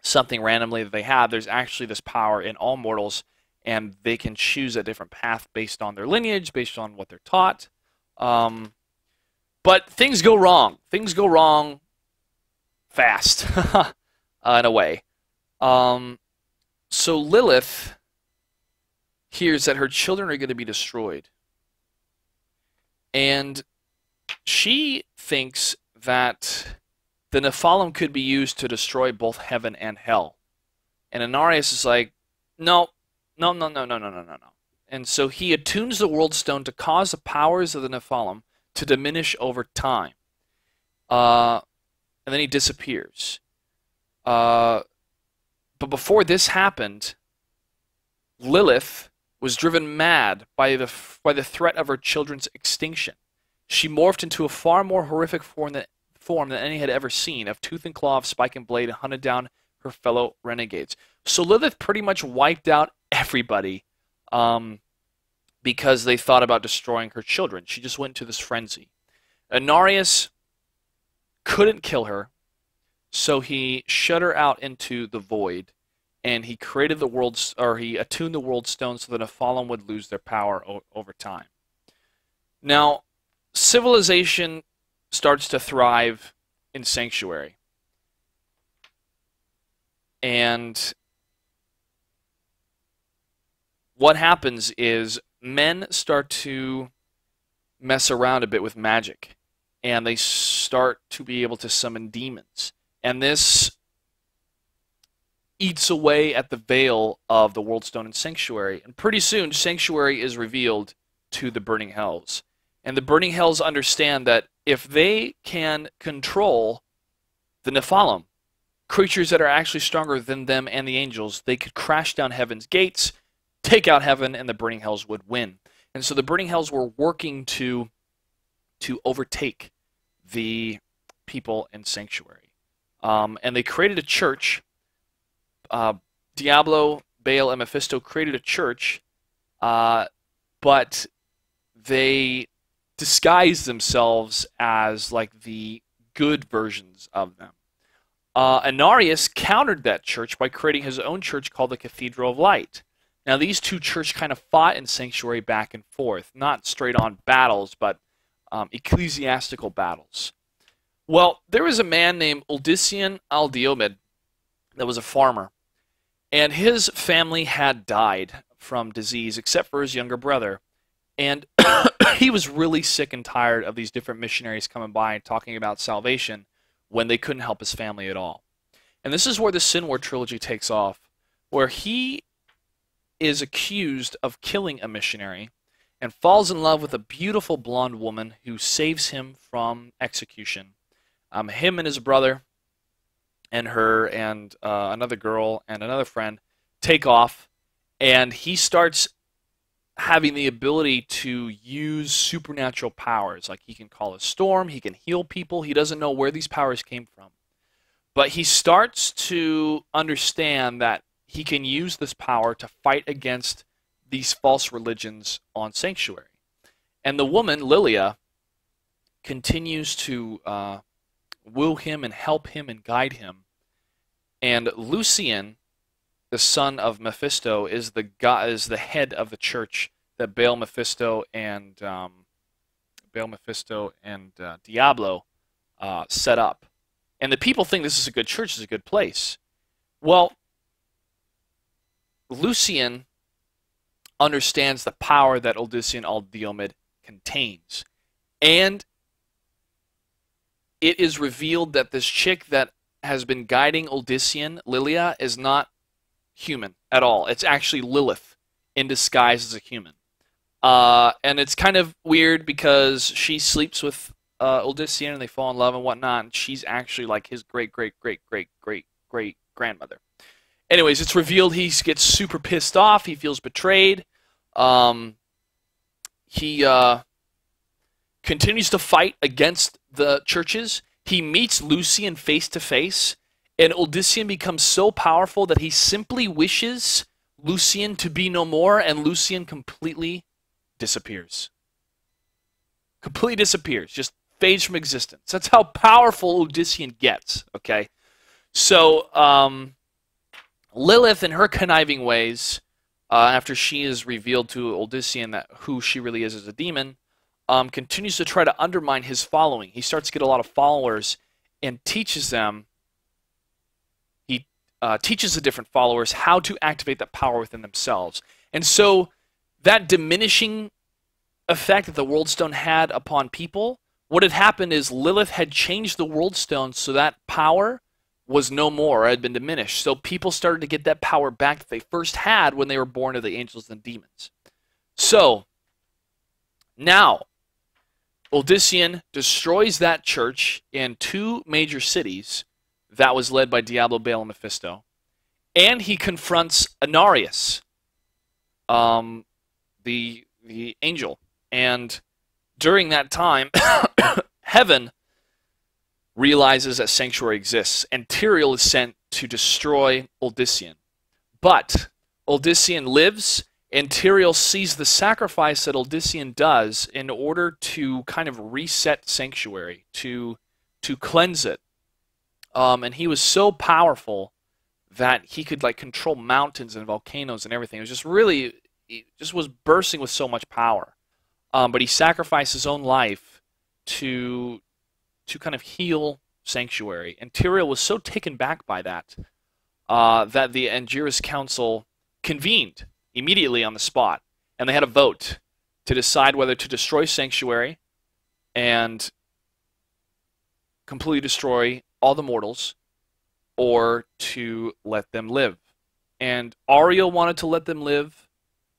something randomly that they have. There's actually this power in all mortals, and they can choose a different path based on their lineage, based on what they're taught. But things go wrong. Things go wrong fast, in a way. So Lilith hears that her children are going to be destroyed. And she thinks that the Nephilim could be used to destroy both heaven and hell. And Inarius is like, no. And so he attunes the World Stone to cause the powers of the Nephilim to diminish over time. And then he disappears. But before this happened, Lilith was driven mad by the threat of her children's extinction. She morphed into a far more horrific form than any had ever seen, of tooth and claw, of spike and blade, and hunted down her fellow renegades. So Lilith pretty much wiped out everybody because they thought about destroying her children. She just went into this frenzy. Inarius couldn't kill her, so he shut her out into the void, and he created he attuned the World Stone so that the Nephilim would lose their power over time. Now, civilization starts to thrive in Sanctuary. And what happens is men start to mess around a bit with magic, and they start to be able to summon demons. And this eats away at the veil of the World Stone and Sanctuary. And pretty soon, Sanctuary is revealed to the Burning Hells. And the Burning Hells understand that if they can control the Nephilim, creatures that are actually stronger than them and the angels, they could crash down heaven's gates, take out heaven, and the Burning Hells would win. And so the Burning Hells were working to overtake the people in Sanctuary. And they created a church. Diablo, Baal, and Mephisto created a church, but they disguised themselves as like the good versions of them. Inarius countered that church by creating his own church called the Cathedral of Light. Now, these two churches kind of fought in Sanctuary back and forth, not straight-on battles, but ecclesiastical battles. Well, there was a man named Uldysian al-Diomed that was a farmer, and his family had died from disease, except for his younger brother. And he was really sick and tired of these different missionaries coming by and talking about salvation when they couldn't help his family at all. And this is where the Sin War trilogy takes off, where he is accused of killing a missionary and falls in love with a beautiful blonde woman who saves him from execution. Him and his brother and her and another girl and another friend take off, and he starts having the ability to use supernatural powers. Like, he can call a storm, he can heal people. He doesn't know where these powers came from. But he starts to understand that he can use this power to fight against these false religions on Sanctuary. And the woman, Lilia, continues to woo him and help him and guide him. And Lucian, the son of Mephisto, is the head of the church that Baal, Mephisto, and Diablo set up. And the people think this is a good church, this is a good place. Well, Lucian understands the power that Uldysian al-Diomed contains. And it is revealed that this chick that has been guiding Odyssean, Lilia, is not human at all. It's actually Lilith in disguise as a human. And it's kind of weird because she sleeps with Odyssean and they fall in love and whatnot, and she's actually like his great-great-great-great-great-great-grandmother. Anyways, it's revealed he gets super pissed off. He feels betrayed. He continues to fight against the churches. He meets Lucian face to face, and Odyssean becomes so powerful that he simply wishes Lucian to be no more, and Lucian completely disappears. Completely disappears. Just fades from existence. That's how powerful Odyssean gets, okay? So, Lilith, in her conniving ways, after she is revealed to Odyssean that who she really is as a demon, continues to try to undermine his following. He starts to get a lot of followers and teaches them, teaches the different followers how to activate that power within themselves. And so that diminishing effect that the World Stone had upon people, what had happened is Lilith had changed the World Stone so that power was no more, or had been diminished. So people started to get that power back that they first had when they were born of the angels and demons. So, now, Odyssean destroys that church in 2 major cities that was led by Diablo, Baal, and Mephisto. And he confronts Anarius, the angel. And during that time, heaven realizes that Sanctuary exists, and Tyrael is sent to destroy Odyssean. But Odyssean lives, and Tyrael sees the sacrifice that Odyssean does in order to kind of reset Sanctuary, to cleanse it. And he was so powerful that he could like control mountains and volcanoes and everything. It was just really, he just was bursting with so much power. But he sacrificed his own life to kind of heal Sanctuary. And Tyrael was so taken back by that that the Angiras Council convened immediately on the spot. And they had a vote to decide whether to destroy Sanctuary and completely destroy all the mortals, or to let them live. And Ariel wanted to let them live.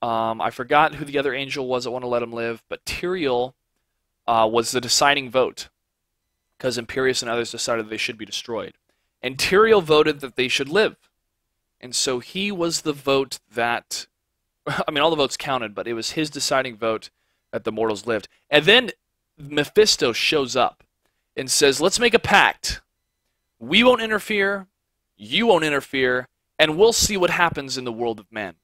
I forgot who the other angel was that wanted to let him live, but Tyrael was the deciding vote, because Imperius and others decided they should be destroyed. And Tyrael voted that they should live. And so he was the vote that, I mean, all the votes counted, but it was his deciding vote that the mortals lived. And then Mephisto shows up and says, let's make a pact. We won't interfere, you won't interfere, and we'll see what happens in the world of men.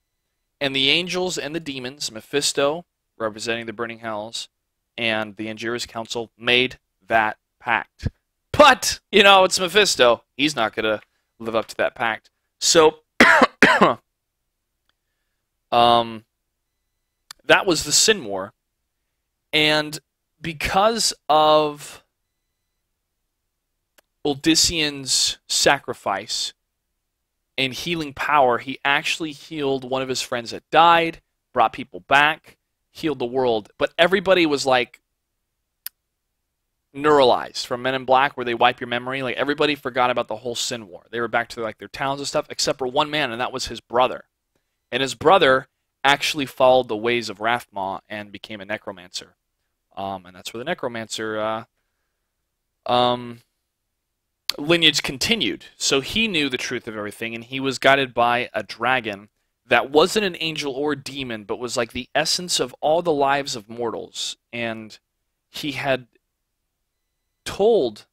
And the angels and the demons, Mephisto, representing the burning hells, and the Angiras Council made that pact. But, you know, it's Mephisto. He's not going to live up to that pact. So, that was the Sin War. And because of Odyssean's sacrifice and healing power, he actually healed one of his friends that died, brought people back, healed the world. But everybody was like neuralized from Men in Black, where they wipe your memory. Like everybody forgot about the whole Sin War. They were back to like their towns and stuff, except for one man, and that was his brother. And his brother actually followed the ways of Rathma and became a necromancer. And that's where the necromancer lineage continued. So he knew the truth of everything, and he was guided by a dragon that wasn't an angel or a demon, but was like the essence of all the lives of mortals. And he had told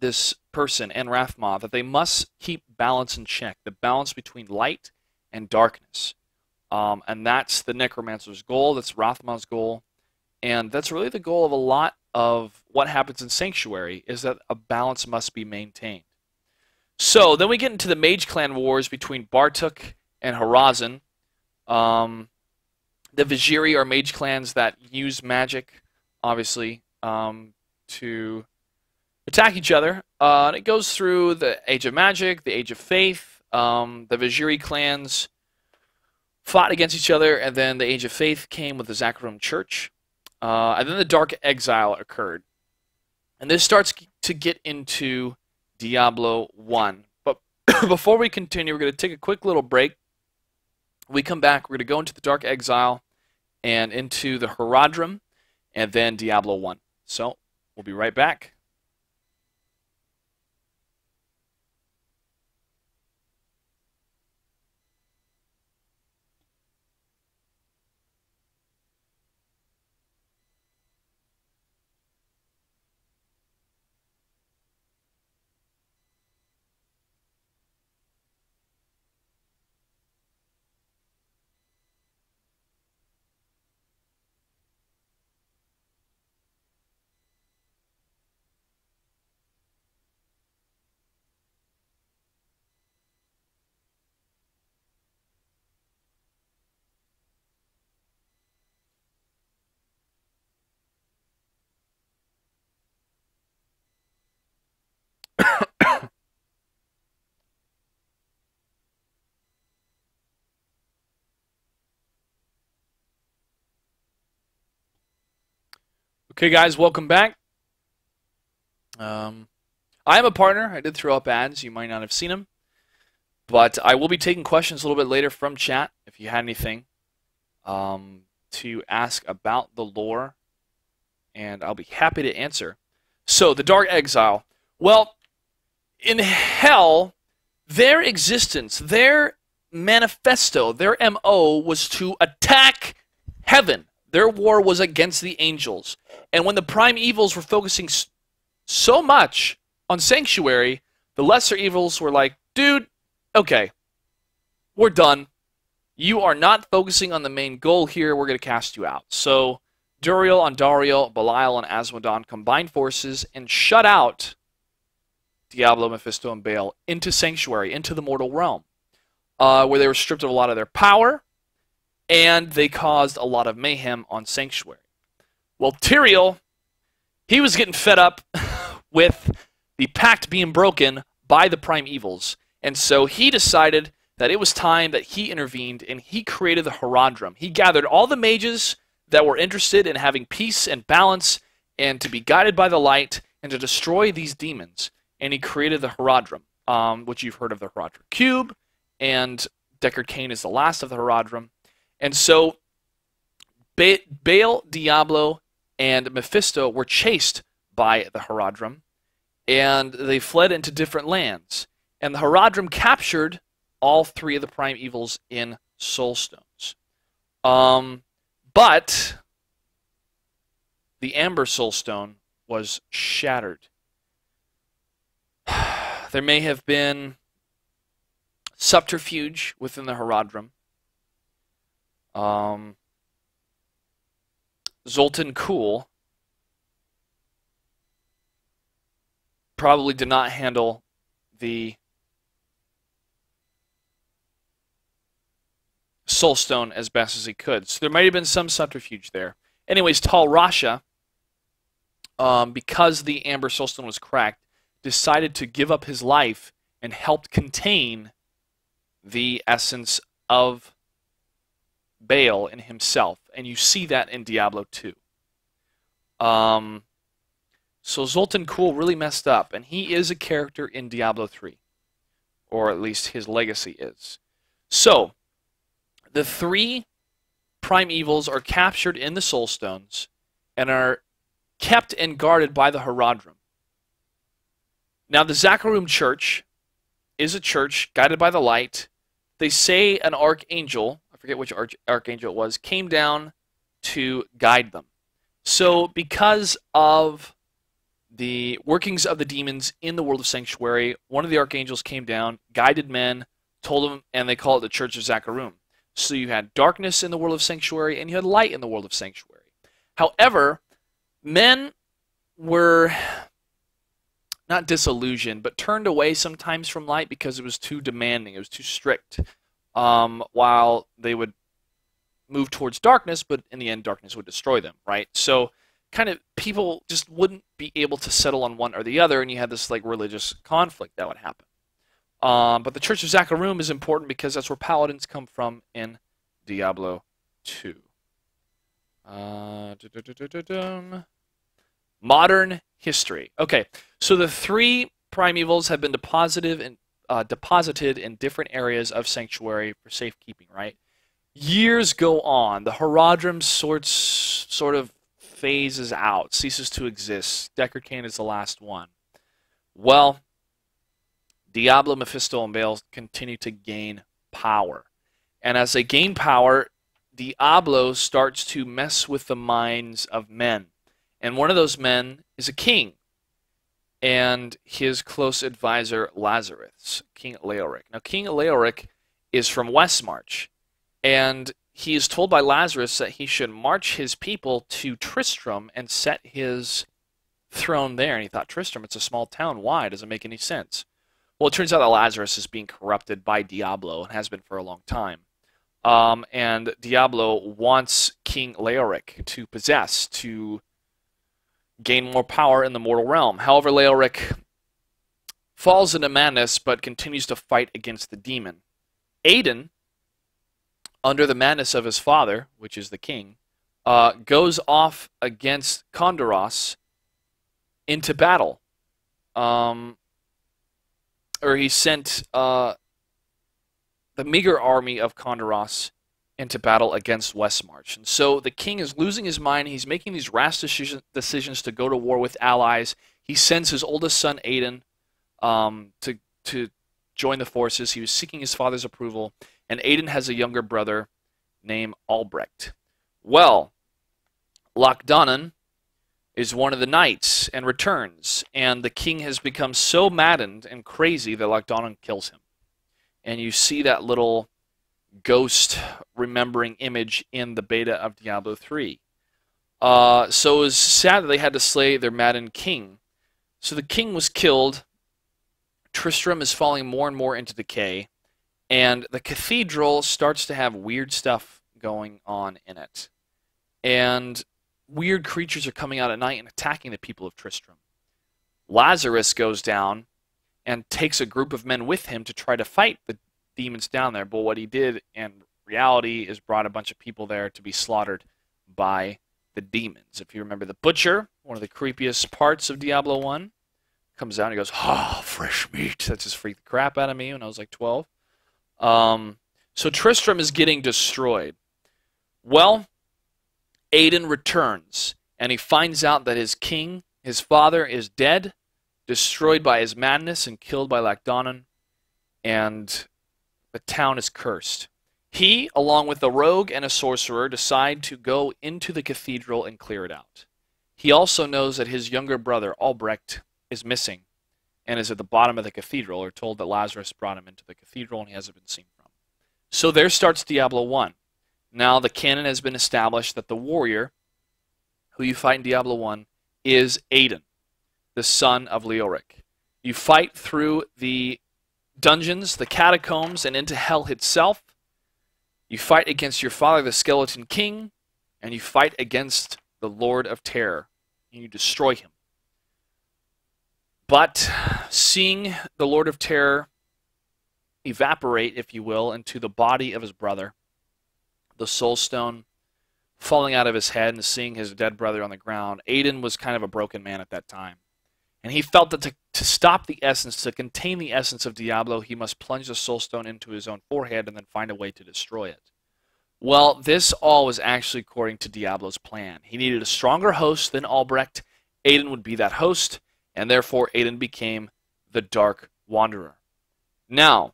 this person and Rathma that they must keep balance in check, the balance between light and darkness. And that's the necromancer's goal, that's Rathma's goal, and that's really the goal of a lot of what happens in Sanctuary, is that a balance must be maintained. So then we get into the Mage Clan wars between Bartuk and Horadrim. The Vajiri are mage clans that use magic, obviously, to attack each other. And it goes through the Age of Magic, the Age of Faith. The Vajiri clans fought against each other, and then the Age of Faith came with the Zakarum Church. And then the Dark Exile occurred. And this starts to get into Diablo 1. But before we continue, we're going to take a quick little break. When we come back, we're going to go into the Dark Exile and into the Horadrim, and then Diablo 1. So, we'll be right back. Okay, guys, welcome back. I am a partner. I did throw up ads. You might not have seen them. But I will be taking questions a little bit later from chat if you had anything to ask about the lore. And I'll be happy to answer. So, the Dark Exile. Well, in hell, their existence, their manifesto, their MO was to attack heaven. Their war was against the angels. And when the prime evils were focusing so much on Sanctuary, the lesser evils were like, dude, okay, we're done. You are not focusing on the main goal here. We're going to cast you out. So Duriel, Andariel, Belial, and Asmodon combined forces and shut out Diablo, Mephisto, and Baal into Sanctuary, into the mortal realm, where they were stripped of a lot of their power, and they caused a lot of mayhem on Sanctuary. Well, Tyrael, he was getting fed up with the pact being broken by the prime evils, and so he decided that it was time that he intervened, and he created the Horadrim. He gathered all the mages that were interested in having peace and balance, and to be guided by the light, and to destroy these demons, and he created the Horadrim, which you've heard of the Horadrim Cube, and Deckard Cain is the last of the Horadrim. And so Baal, Diablo, and Mephisto were chased by the Horadrim, and they fled into different lands. And the Horadrim captured all three of the prime evils in Soulstones. But the Amber Soulstone was shattered. There may have been subterfuge within the Horadrim. Zoltan Kulle probably did not handle the Soulstone as best as he could. So there might have been some subterfuge there. Anyways, Tal Rasha, because the Amber Soulstone was cracked, decided to give up his life and helped contain the essence of Baal in himself, and you see that in Diablo 2. So Zoltan Kulle really messed up, and he is a character in Diablo 3, or at least his legacy is. So the three prime evils are captured in the Soulstones and are kept and guarded by the Horadrim. Now the Zakarum Church is a church guided by the light. They say an archangel, I forget which archangel it was, came down to guide them. So because of the workings of the demons in the world of Sanctuary, one of the archangels came down, guided men, told them, and they call it the Church of Zakarum. So you had darkness in the world of Sanctuary, and you had light in the world of Sanctuary. However, men were not disillusioned, but turned away sometimes from light because it was too demanding, it was too strict, while they would move towards darkness, but in the end, darkness would destroy them, right? So kind of people just wouldn't be able to settle on one or the other, and you had this like religious conflict that would happen. But the Church of Zakarum is important because that's where paladins come from in Diablo 2. Modern history. Okay, so the three primevals have been deposited in different areas of Sanctuary for safekeeping, right? Years go on. The Horadrim sort of phases out, ceases to exist. Deckard Cain is the last one. Well, Diablo, Mephisto, and Baal continue to gain power. And as they gain power, Diablo starts to mess with the minds of men. And one of those men is a king and his close advisor, Lazarus, King Leoric. Now, King Leoric is from Westmarch, and he is told by Lazarus that he should march his people to Tristram and set his throne there. And he thought, Tristram, it's a small town. Why? It doesn't make any sense. Well, it turns out that Lazarus is being corrupted by Diablo and has been for a long time. And Diablo wants King Leoric to possess, to gain more power in the mortal realm. However, Leoric falls into madness but continues to fight against the demon. Aidan, under the madness of his father, which is the king, goes off against Kondoros into battle. Or he sent the meager army of Kondoros into battle against Westmarch. And so the king is losing his mind. He's making these rash decisions to go to war with allies. He sends his oldest son, Aidan, to join the forces. He was seeking his father's approval. And Aidan has a younger brother named Albrecht. Well, Lochdonan is one of the knights and returns. And the king has become so maddened and crazy that Lochdonan kills him. And you see that little ghost remembering image in the beta of Diablo 3. So it was sad that they had to slay their maddened king. So the king was killed. Tristram is falling more and more into decay. And the cathedral starts to have weird stuff going on in it. And weird creatures are coming out at night and attacking the people of Tristram. Lazarus goes down and takes a group of men with him to try to fight the demons down there. But what he did in reality is brought a bunch of people there to be slaughtered by the demons. If you remember the Butcher, one of the creepiest parts of Diablo 1, comes out and he goes, "Oh, fresh meat." That just freaked the crap out of me when I was like 12. So Tristram is getting destroyed. Well, Aidan returns, and he finds out that his king, his father, is dead, destroyed by his madness and killed by Lochdonan, and the town is cursed. He, along with a rogue and a sorcerer, decide to go into the cathedral and clear it out. He also knows that his younger brother, Albrecht, is missing and is at the bottom of the cathedral, or told that Lazarus brought him into the cathedral and he hasn't been seen from. So there starts Diablo 1. Now the canon has been established that the warrior who you fight in Diablo 1 is Aidan, the son of Leoric. You fight through the dungeons, the catacombs, and into hell itself. You fight against your father, the Skeleton King, and you fight against the Lord of Terror, and you destroy him. But seeing the Lord of Terror evaporate, if you will, into the body of his brother, the Soul Stone falling out of his head and seeing his dead brother on the ground, Aidan was kind of a broken man at that time. And he felt that to stop the essence, to contain the essence of Diablo, he must plunge the Soul Stone into his own forehead and then find a way to destroy it. Well, this all was actually according to Diablo's plan. He needed a stronger host than Albrecht. Aidan would be that host, and therefore Aidan became the Dark Wanderer. Now,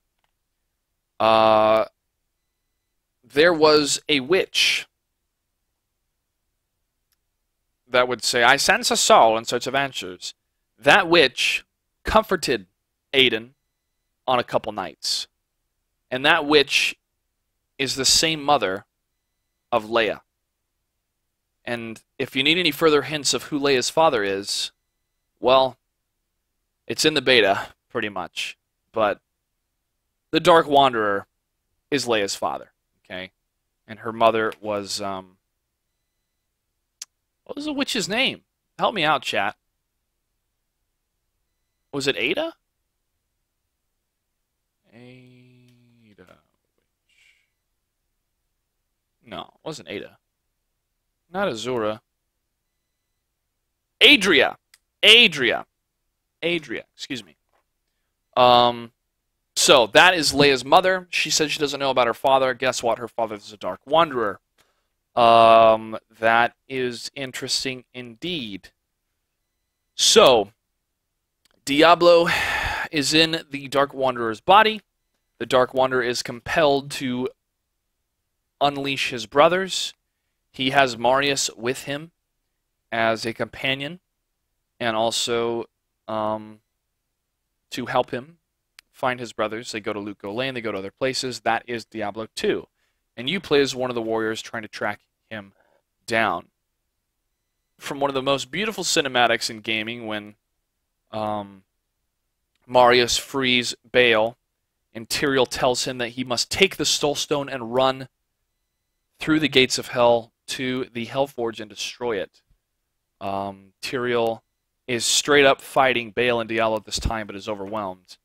there was a witch that would say, "I sense a soul in search of answers." That witch comforted Aidan on a couple nights. And that witch is the same mother of Leia. And if you need any further hints of who Leia's father is, well, it's in the beta, pretty much. But the Dark Wanderer is Leia's father, okay? And her mother was, what was the witch's name? Help me out, chat. Was it Ada? Ada. No, it wasn't Ada. Not Azura. Adria. Adria. Excuse me. So that is Leia's mother. She said she doesn't know about her father. Guess what? Her father is a Dark Wanderer. That is interesting indeed. So, Diablo is in the Dark Wanderer's body. The Dark Wanderer is compelled to unleash his brothers. He has Marius with him as a companion, and also to help him find his brothers. They go to Luco Lane, they go to other places. That is Diablo 2. And you play as one of the warriors trying to track him down. From one of the most beautiful cinematics in gaming, when Marius frees Baal, and Tyrael tells him that he must take the Soul Stone and run through the gates of hell to the Hellforge and destroy it. Tyrael is straight up fighting Baal and Diablo at this time, but is overwhelmed.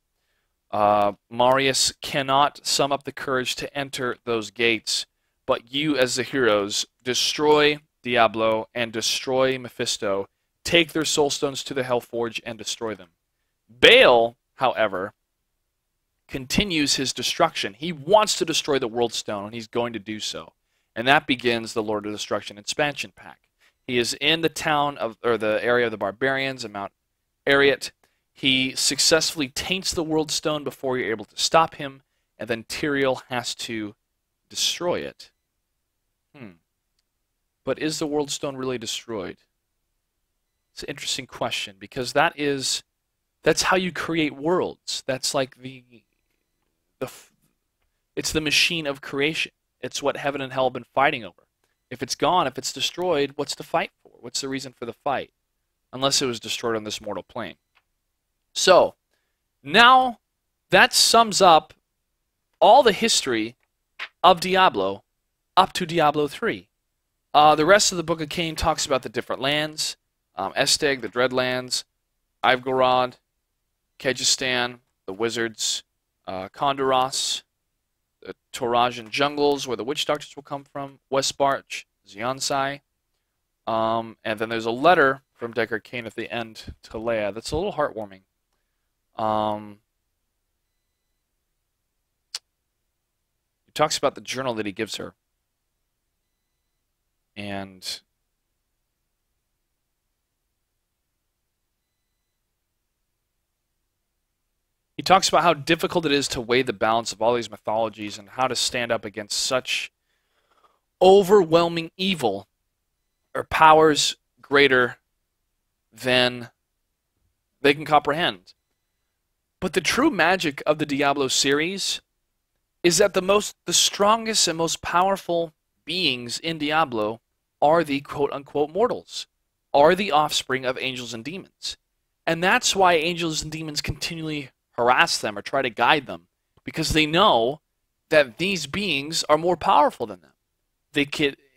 Marius cannot sum up the courage to enter those gates, but you as the heroes destroy Diablo and destroy Mephisto, take their soul stones to the Hellforge and destroy them. Baal, however, continues his destruction. He wants to destroy the World Stone, and he's going to do so. And that begins the Lord of Destruction expansion pack. He is in the town of, or the area of the barbarians in Mount Ariat. He successfully taints the World Stone before you're able to stop him, and then Tyrael has to destroy it. But is the World Stone really destroyed? It's an interesting question, because that's how you create worlds. That's like it's the machine of creation. It's what heaven and hell have been fighting over. If it's gone, if it's destroyed, what's the fight for? What's the reason for the fight? Unless it was destroyed on this mortal plane. So, now that sums up all the history of Diablo up to Diablo 3. The rest of the Book of Cain talks about the different lands. Esteg, the Dreadlands, Ivgorod, Kyrgyzstan, the Wizards, Kondoros, the Torajan jungles where the witch doctors will come from, Westbarch, Xiansai, and then there's a letter from Deckard Cain at the end to Leia that's a little heartwarming. He talks about the journal that he gives her, and he talks about how difficult it is to weigh the balance of all these mythologies and how to stand up against such overwhelming evil or powers greater than they can comprehend. But the true magic of the Diablo series is that the strongest and most powerful beings in Diablo are the quote-unquote mortals, are the offspring of angels and demons. And that's why angels and demons continually harass them or try to guide them, because they know that these beings are more powerful than them.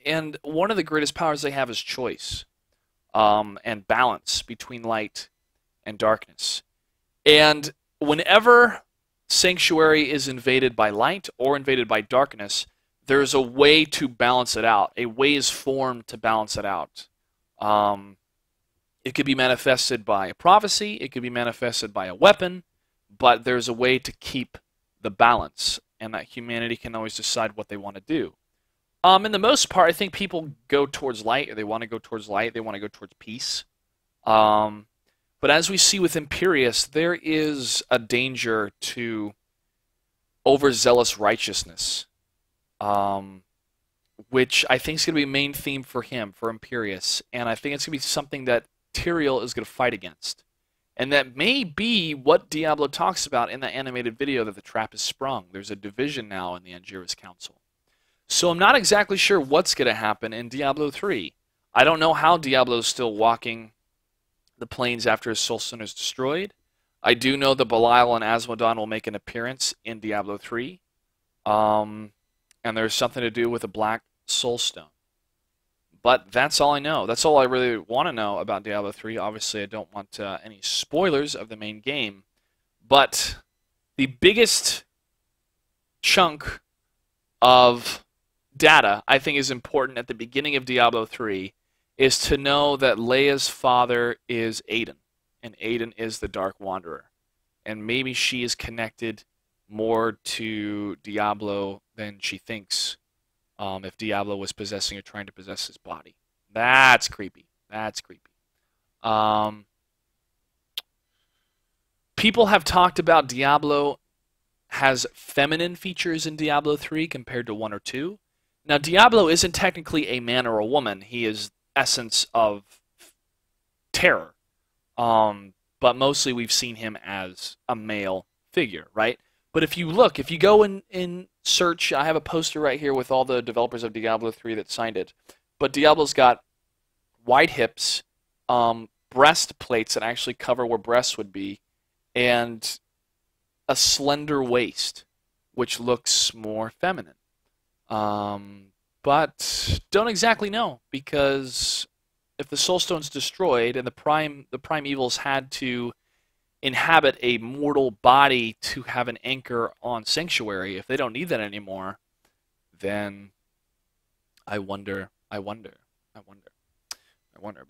And one of the greatest powers they have is choice, and balance between light and darkness. And whenever Sanctuary is invaded by light or invaded by darkness, there's a way to balance it out. A way is formed to balance it out. It could be manifested by a prophecy. It could be manifested by a weapon. But there's a way to keep the balance, and that humanity can always decide what they want to do. In the most part, I think people go towards light, or they want to go towards light. They want to go towards peace. But as we see with Imperius, there is a danger to overzealous righteousness, which I think is going to be a main theme for him, for Imperius. And I think it's going to be something that Tyrael is going to fight against. And that may be what Diablo talks about in the animated video that the trap is sprung. There's a division now in the Angelic Council. So I'm not exactly sure what's going to happen in Diablo 3. I don't know how Diablo's still walking the plains after his soul stone is destroyed. I do know that Belial and Asmodon will make an appearance in Diablo 3. And there's something to do with a black soul stone. But that's all I know. That's all I really want to know about Diablo 3. Obviously, I don't want any spoilers of the main game. But the biggest chunk of data I think is important at the beginning of Diablo 3 is to know that Leia's father is Aiden, and Aiden is the Dark Wanderer. And maybe she is connected more to Diablo than she thinks, if Diablo was possessing or trying to possess his body. That's creepy. That's creepy. People have talked about Diablo has feminine features in Diablo 3 compared to 1 or 2. Now, Diablo isn't technically a man or a woman. He is essence of terror. But mostly we've seen him as a male figure, right? But if you look, if you go in search, I have a poster right here with all the developers of Diablo 3 that signed it. But Diablo's got wide hips, breast plates that actually cover where breasts would be, and a slender waist, which looks more feminine. But don't exactly know, because if the Soulstone's destroyed and the prime evils had to inhabit a mortal body to have an anchor on Sanctuary, if they don't need that anymore, then I wonder. But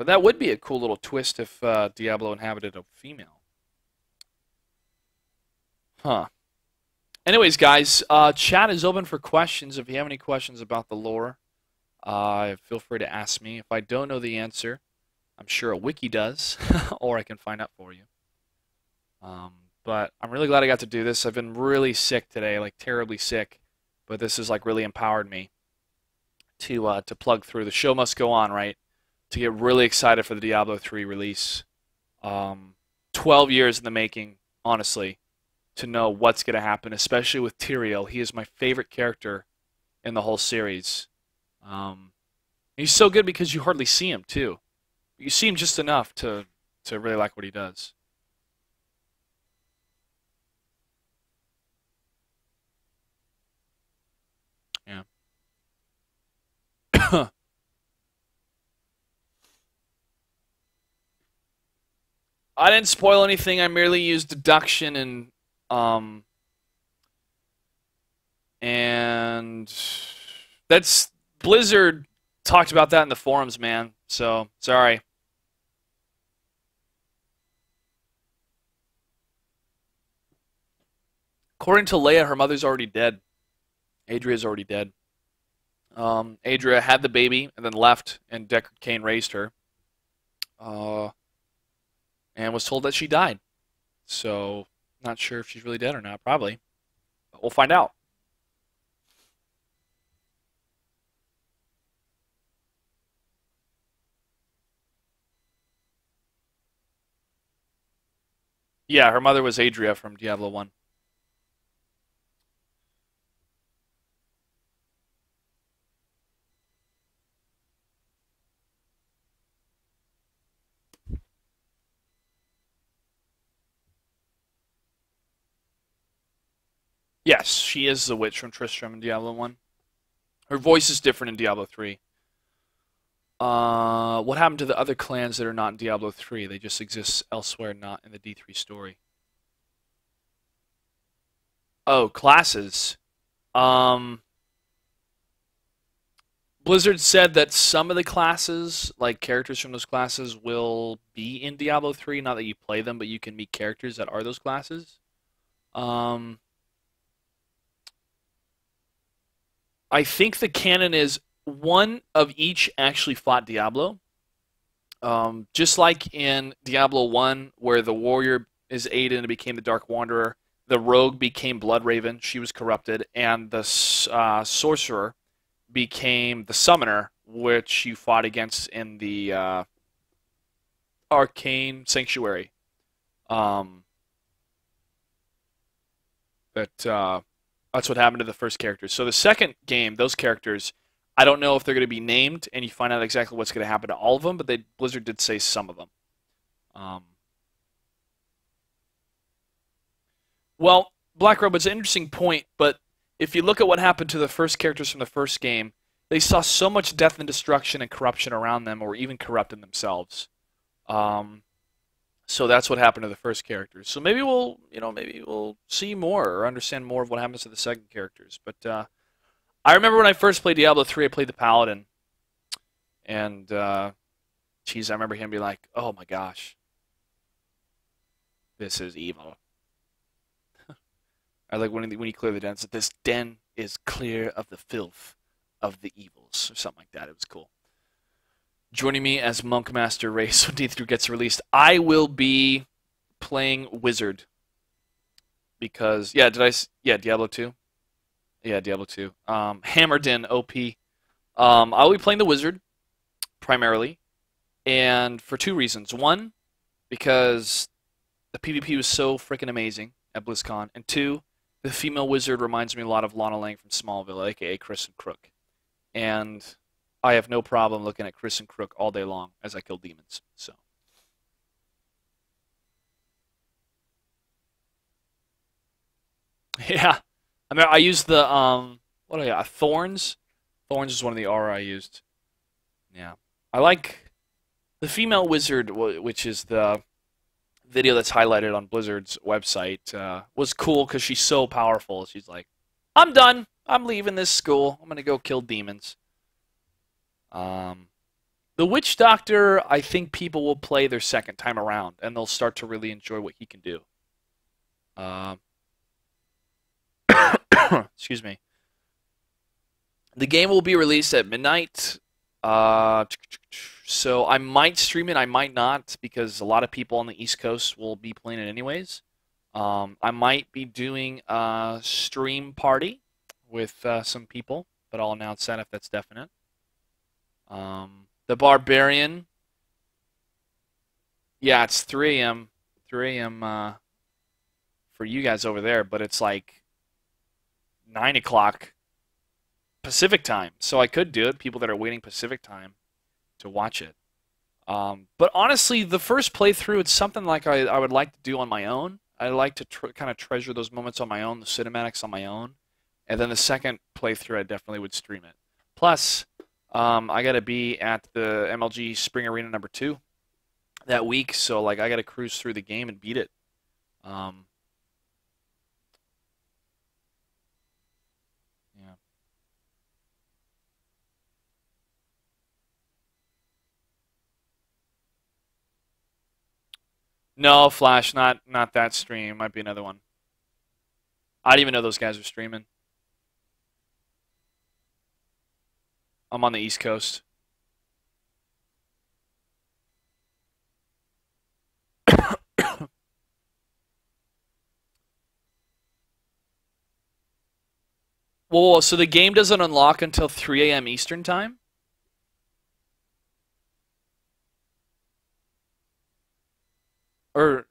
that would be a cool little twist if Diablo inhabited a female. Huh. Anyways, guys, chat is open for questions. If you have any questions about the lore, feel free to ask me. If I don't know the answer, I'm sure a wiki does, or I can find out for you. But I'm really glad I got to do this. I've been really sick today, like terribly sick, but this has like really empowered me to plug through. The show must go on, right? To get really excited for the Diablo 3 release. 12 years in the making, honestly, to know what's going to happen, especially with Tyrael. He is my favorite character in the whole series. He's so good because you hardly see him, too. You see him just enough to really like what he does. Yeah. I didn't spoil anything. I merely used deduction and that's Blizzard talked about that in the forums, man. So sorry. According to Leia, her mother's already dead. Adria's already dead. Adria had the baby and then left, and Deckard Cain raised her. And was told that she died. So, not sure if she's really dead or not, probably. But we'll find out. Yeah, her mother was Adria from Diablo 1. Yes, she is the witch from Tristram in Diablo 1. Her voice is different in Diablo 3. What happened to the other clans that are not in Diablo 3? They just exist elsewhere, not in the D3 story. Oh, classes. Blizzard said that some of the classes, like characters from those classes, will be in Diablo 3. Not that you play them, but you can meet characters that are those classes. I think the canon is one of each actually fought Diablo. Just like in Diablo 1, where the warrior is Aiden and became the Dark Wanderer, the rogue became Bloodraven, she was corrupted, and the sorcerer became the summoner, which you fought against in the Arcane Sanctuary. That's what happened to the first characters. So the second game, those characters, I don't know if they're going to be named, and you find out exactly what's going to happen to all of them, but Blizzard did say some of them. Well, Black Robe, it's an interesting point, but if you look at what happened to the first characters from the first game, they saw so much death and destruction and corruption around them, or even corrupting themselves. So that's what happened to the first characters. So maybe we'll see more or understand more of what happens to the second characters. But I remember when I first played Diablo 3, I played the Paladin. And, geez, I remember him being like, oh my gosh. This is evil. I like when you clear the den, so this den is clear of the filth of the evils, or something like that. It was cool. Joining me as Monk Master Race when D3 gets released, I will be playing Wizard. Because, Diablo 2. Yeah, Diablo 2. Hammered in OP. I'll be playing the Wizard, primarily. And for two reasons. One, because the PvP was so freaking amazing at BlizzCon. And two, the female Wizard reminds me a lot of Lana Lang from Smallville, a.k.a. Chris and Crook. And I have no problem looking at Chris and Crook all day long as I kill demons. So. Yeah. I mean, I used the, Thorns? Thorns is one of the aura I used. Yeah. I like the female Wizard, which is the video that's highlighted on Blizzard's website, was cool because she's so powerful. She's like, I'm done. I'm leaving this school. I'm going to go kill demons. The Witch Doctor, I think people will play their second time around, and they'll start to really enjoy what he can do. Excuse me. The game will be released at midnight. So I might stream it, I might not, because a lot of people on the East Coast will be playing it anyways. I might be doing a stream party with some people, but I'll announce that if that's definite. The Barbarian. Yeah, it's 3 a.m. 3 a.m. For you guys over there, but it's like 9 o'clock Pacific time. So I could do it, people that are waiting Pacific time to watch it. But honestly, the first playthrough, it's something like I would like to do on my own. I like to kind of treasure those moments on my own, the cinematics on my own. And then the second playthrough, I definitely would stream it. Plus, I got to be at the MLG Spring Arena number 2 that week, so like I got to cruise through the game and beat it. Yeah. No, Flash, not that stream. Might be another one. I didn't even know those guys were streaming. I'm on the East Coast. Whoa, so the game doesn't unlock until 3 a.m. Eastern time? Or...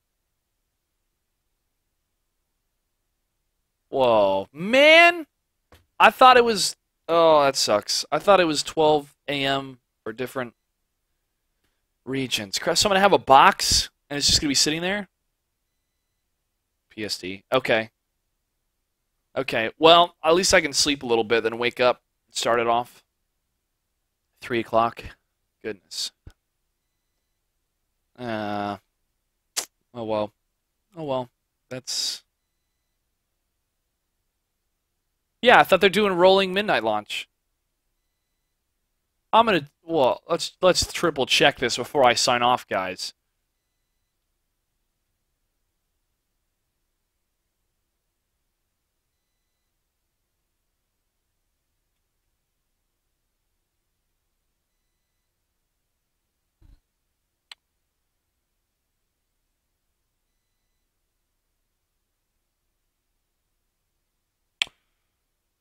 Whoa. Man! I thought it was... Oh, that sucks. I thought it was 12 a.m. for different regions. So I'm going to have a box, and it's just going to be sitting there? PSD. Okay. Okay. Well, at least I can sleep a little bit, then wake up and start it off. 3 o'clock. Goodness. Oh, well. Oh, well. That's... Yeah, I thought they're doing rolling midnight launch. I'm gonna... Well, let's triple check this before I sign off, guys.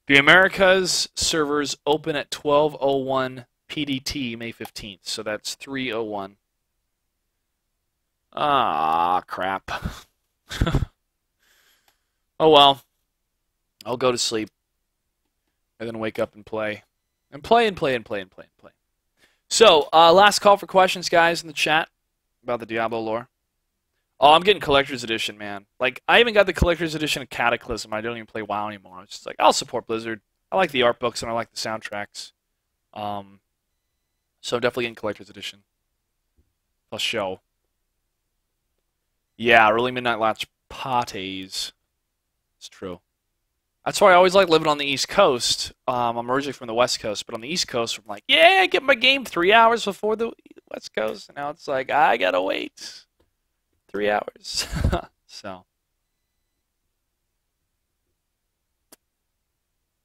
The Americas servers open at 12:01 PDT, May 15th. So that's 3:01. Ah, crap. Oh well. I'll go to sleep. And then wake up and play. And play and play and play and play and play. So, last call for questions, guys, in the chat about the Diablo lore. Oh, I'm getting Collector's Edition, man. Like, I even got the Collector's Edition of Cataclysm. I don't even play WoW anymore. It's just like, I'll support Blizzard. I like the art books and I like the soundtracks. So I'm definitely getting Collector's Edition. Plus show. Yeah, early midnight launch parties. It's true. That's why I always like living on the East Coast. I'm originally from the West Coast, but on the East Coast, I'm like, yeah, I get my game 3 hours before the West Coast. And now it's like, I gotta wait 3 hours. So,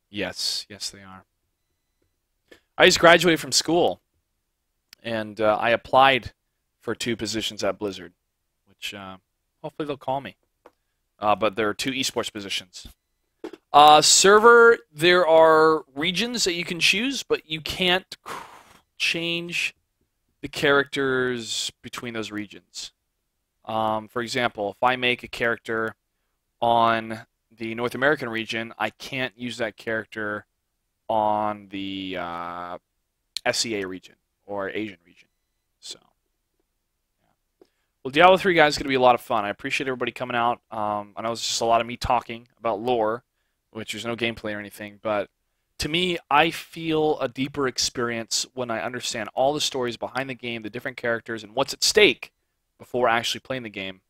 yes, they are. I just graduated from school, and I applied for 2 positions at Blizzard, which hopefully they'll call me. But there are 2 esports positions. Server, there are regions that you can choose, but you can't change the characters between those regions. For example, if I make a character on the North American region, I can't use that character on the SEA region or Asian region. So, yeah. Well, Diablo 3, guys, is going to be a lot of fun. I appreciate everybody coming out. I know it's just a lot of me talking about lore, which there's no gameplay or anything, but to me, I feel a deeper experience when I understand all the stories behind the game, the different characters, and what's at stake before actually playing the game.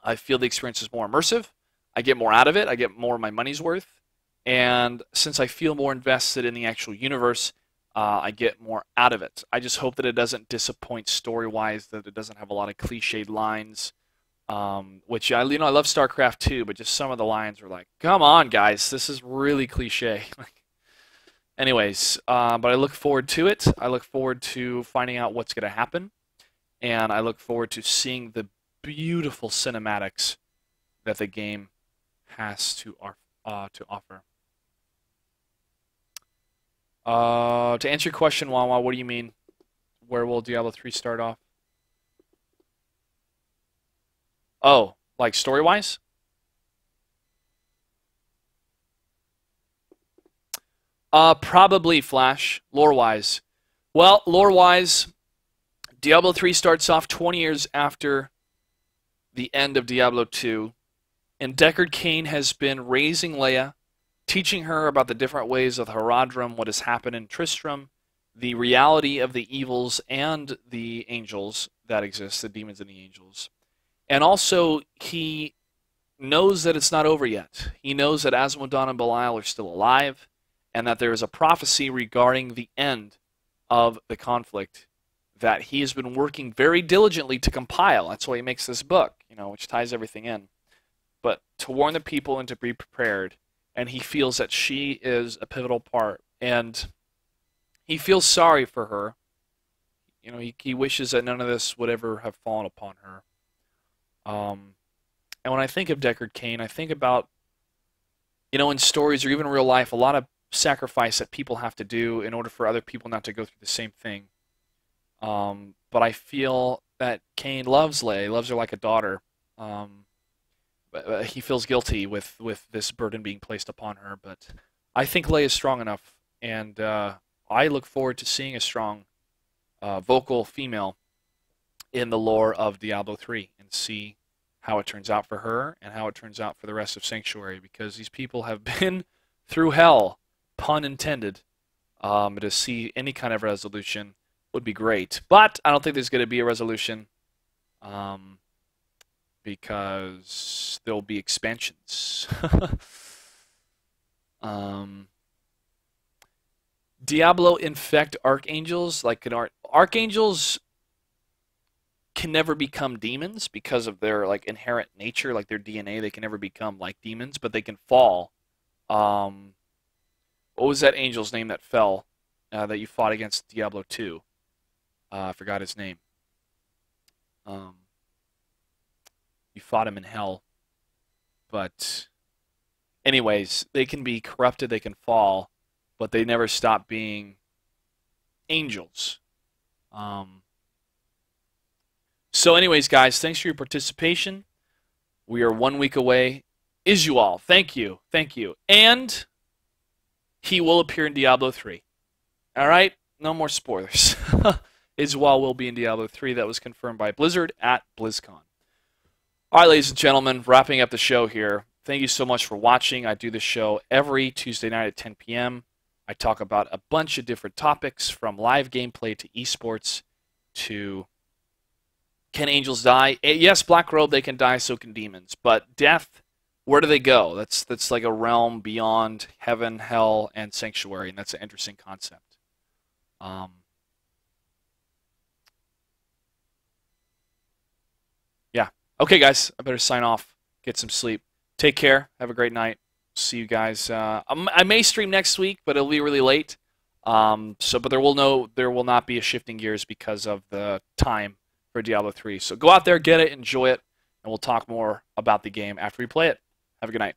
I feel the experience is more immersive. I get more out of it. I get more of my money's worth. And since I feel more invested in the actual universe, I get more out of it. I just hope that it doesn't disappoint story-wise, that it doesn't have a lot of cliched lines. Which I love StarCraft 2, but just some of the lines were like, come on, guys, this is really cliche. Anyways, but I look forward to it. I look forward to finding out what's going to happen, and I look forward to seeing the beautiful cinematics that the game has to offer. To answer your question, Wawa, what do you mean? Where will Diablo 3 start off? Oh, like story-wise? Probably Flash, lore-wise. Well, lore-wise, Diablo 3 starts off 20 years after the end of Diablo 2, and Deckard Cain has been raising Leia, teaching her about the different ways of Horadrim, what has happened in Tristram, the reality of the evils and the angels that exist, the demons and the angels. And also, he knows that it's not over yet. He knows that Asmodan and Belial are still alive, and that there is a prophecy regarding the end of the conflict that he has been working very diligently to compile. That's why he makes this book, which ties everything in. But to warn the people and to be prepared, and he feels that she is a pivotal part, and he feels sorry for her. He wishes that none of this would ever have fallen upon her. And when I think of Deckard Cain, I think about, in stories or even real life, a lot of sacrifice that people have to do in order for other people not to go through the same thing. But I feel that Cain loves Leia, he loves her like a daughter. But he feels guilty with this burden being placed upon her. But I think Leia is strong enough, and I look forward to seeing a strong, vocal female in the lore of Diablo 3 and see how it turns out for her and how it turns out for the rest of Sanctuary, because these people have been through hell, pun intended. To see any kind of resolution would be great, but I don't think there's going to be a resolution, because there'll be expansions. Diablo infect archangels, like archangels can never become demons because of their inherent nature, like their DNA. They can never become like demons, but they can fall. What was that angel's name that fell that you fought against Diablo 2? I forgot his name. You fought him in hell. But anyways, they can be corrupted, they can fall, but they never stop being angels. So anyways, guys, thanks for your participation. We are 1 week away. Isual, thank you. And he will appear in Diablo 3. All right? No more spoilers. Isual will be in Diablo 3. That was confirmed by Blizzard at BlizzCon. All right, ladies and gentlemen, wrapping up the show here. Thank you so much for watching. I do this show every Tuesday night at 10 p.m. I talk about a bunch of different topics, from live gameplay to esports to can angels die? Yes, Black Robe, they can die, so can demons. But death where do they go? That's like a realm beyond heaven, hell, and sanctuary, and that's an interesting concept. Yeah. Okay, guys, I better sign off. Get some sleep. Take care. Have a great night. See you guys. I may stream next week, but it'll be really late. But there will not be a shifting gears because of the time for Diablo 3. So go out there, get it, enjoy it, and we'll talk more about the game after we play it. Have a good night.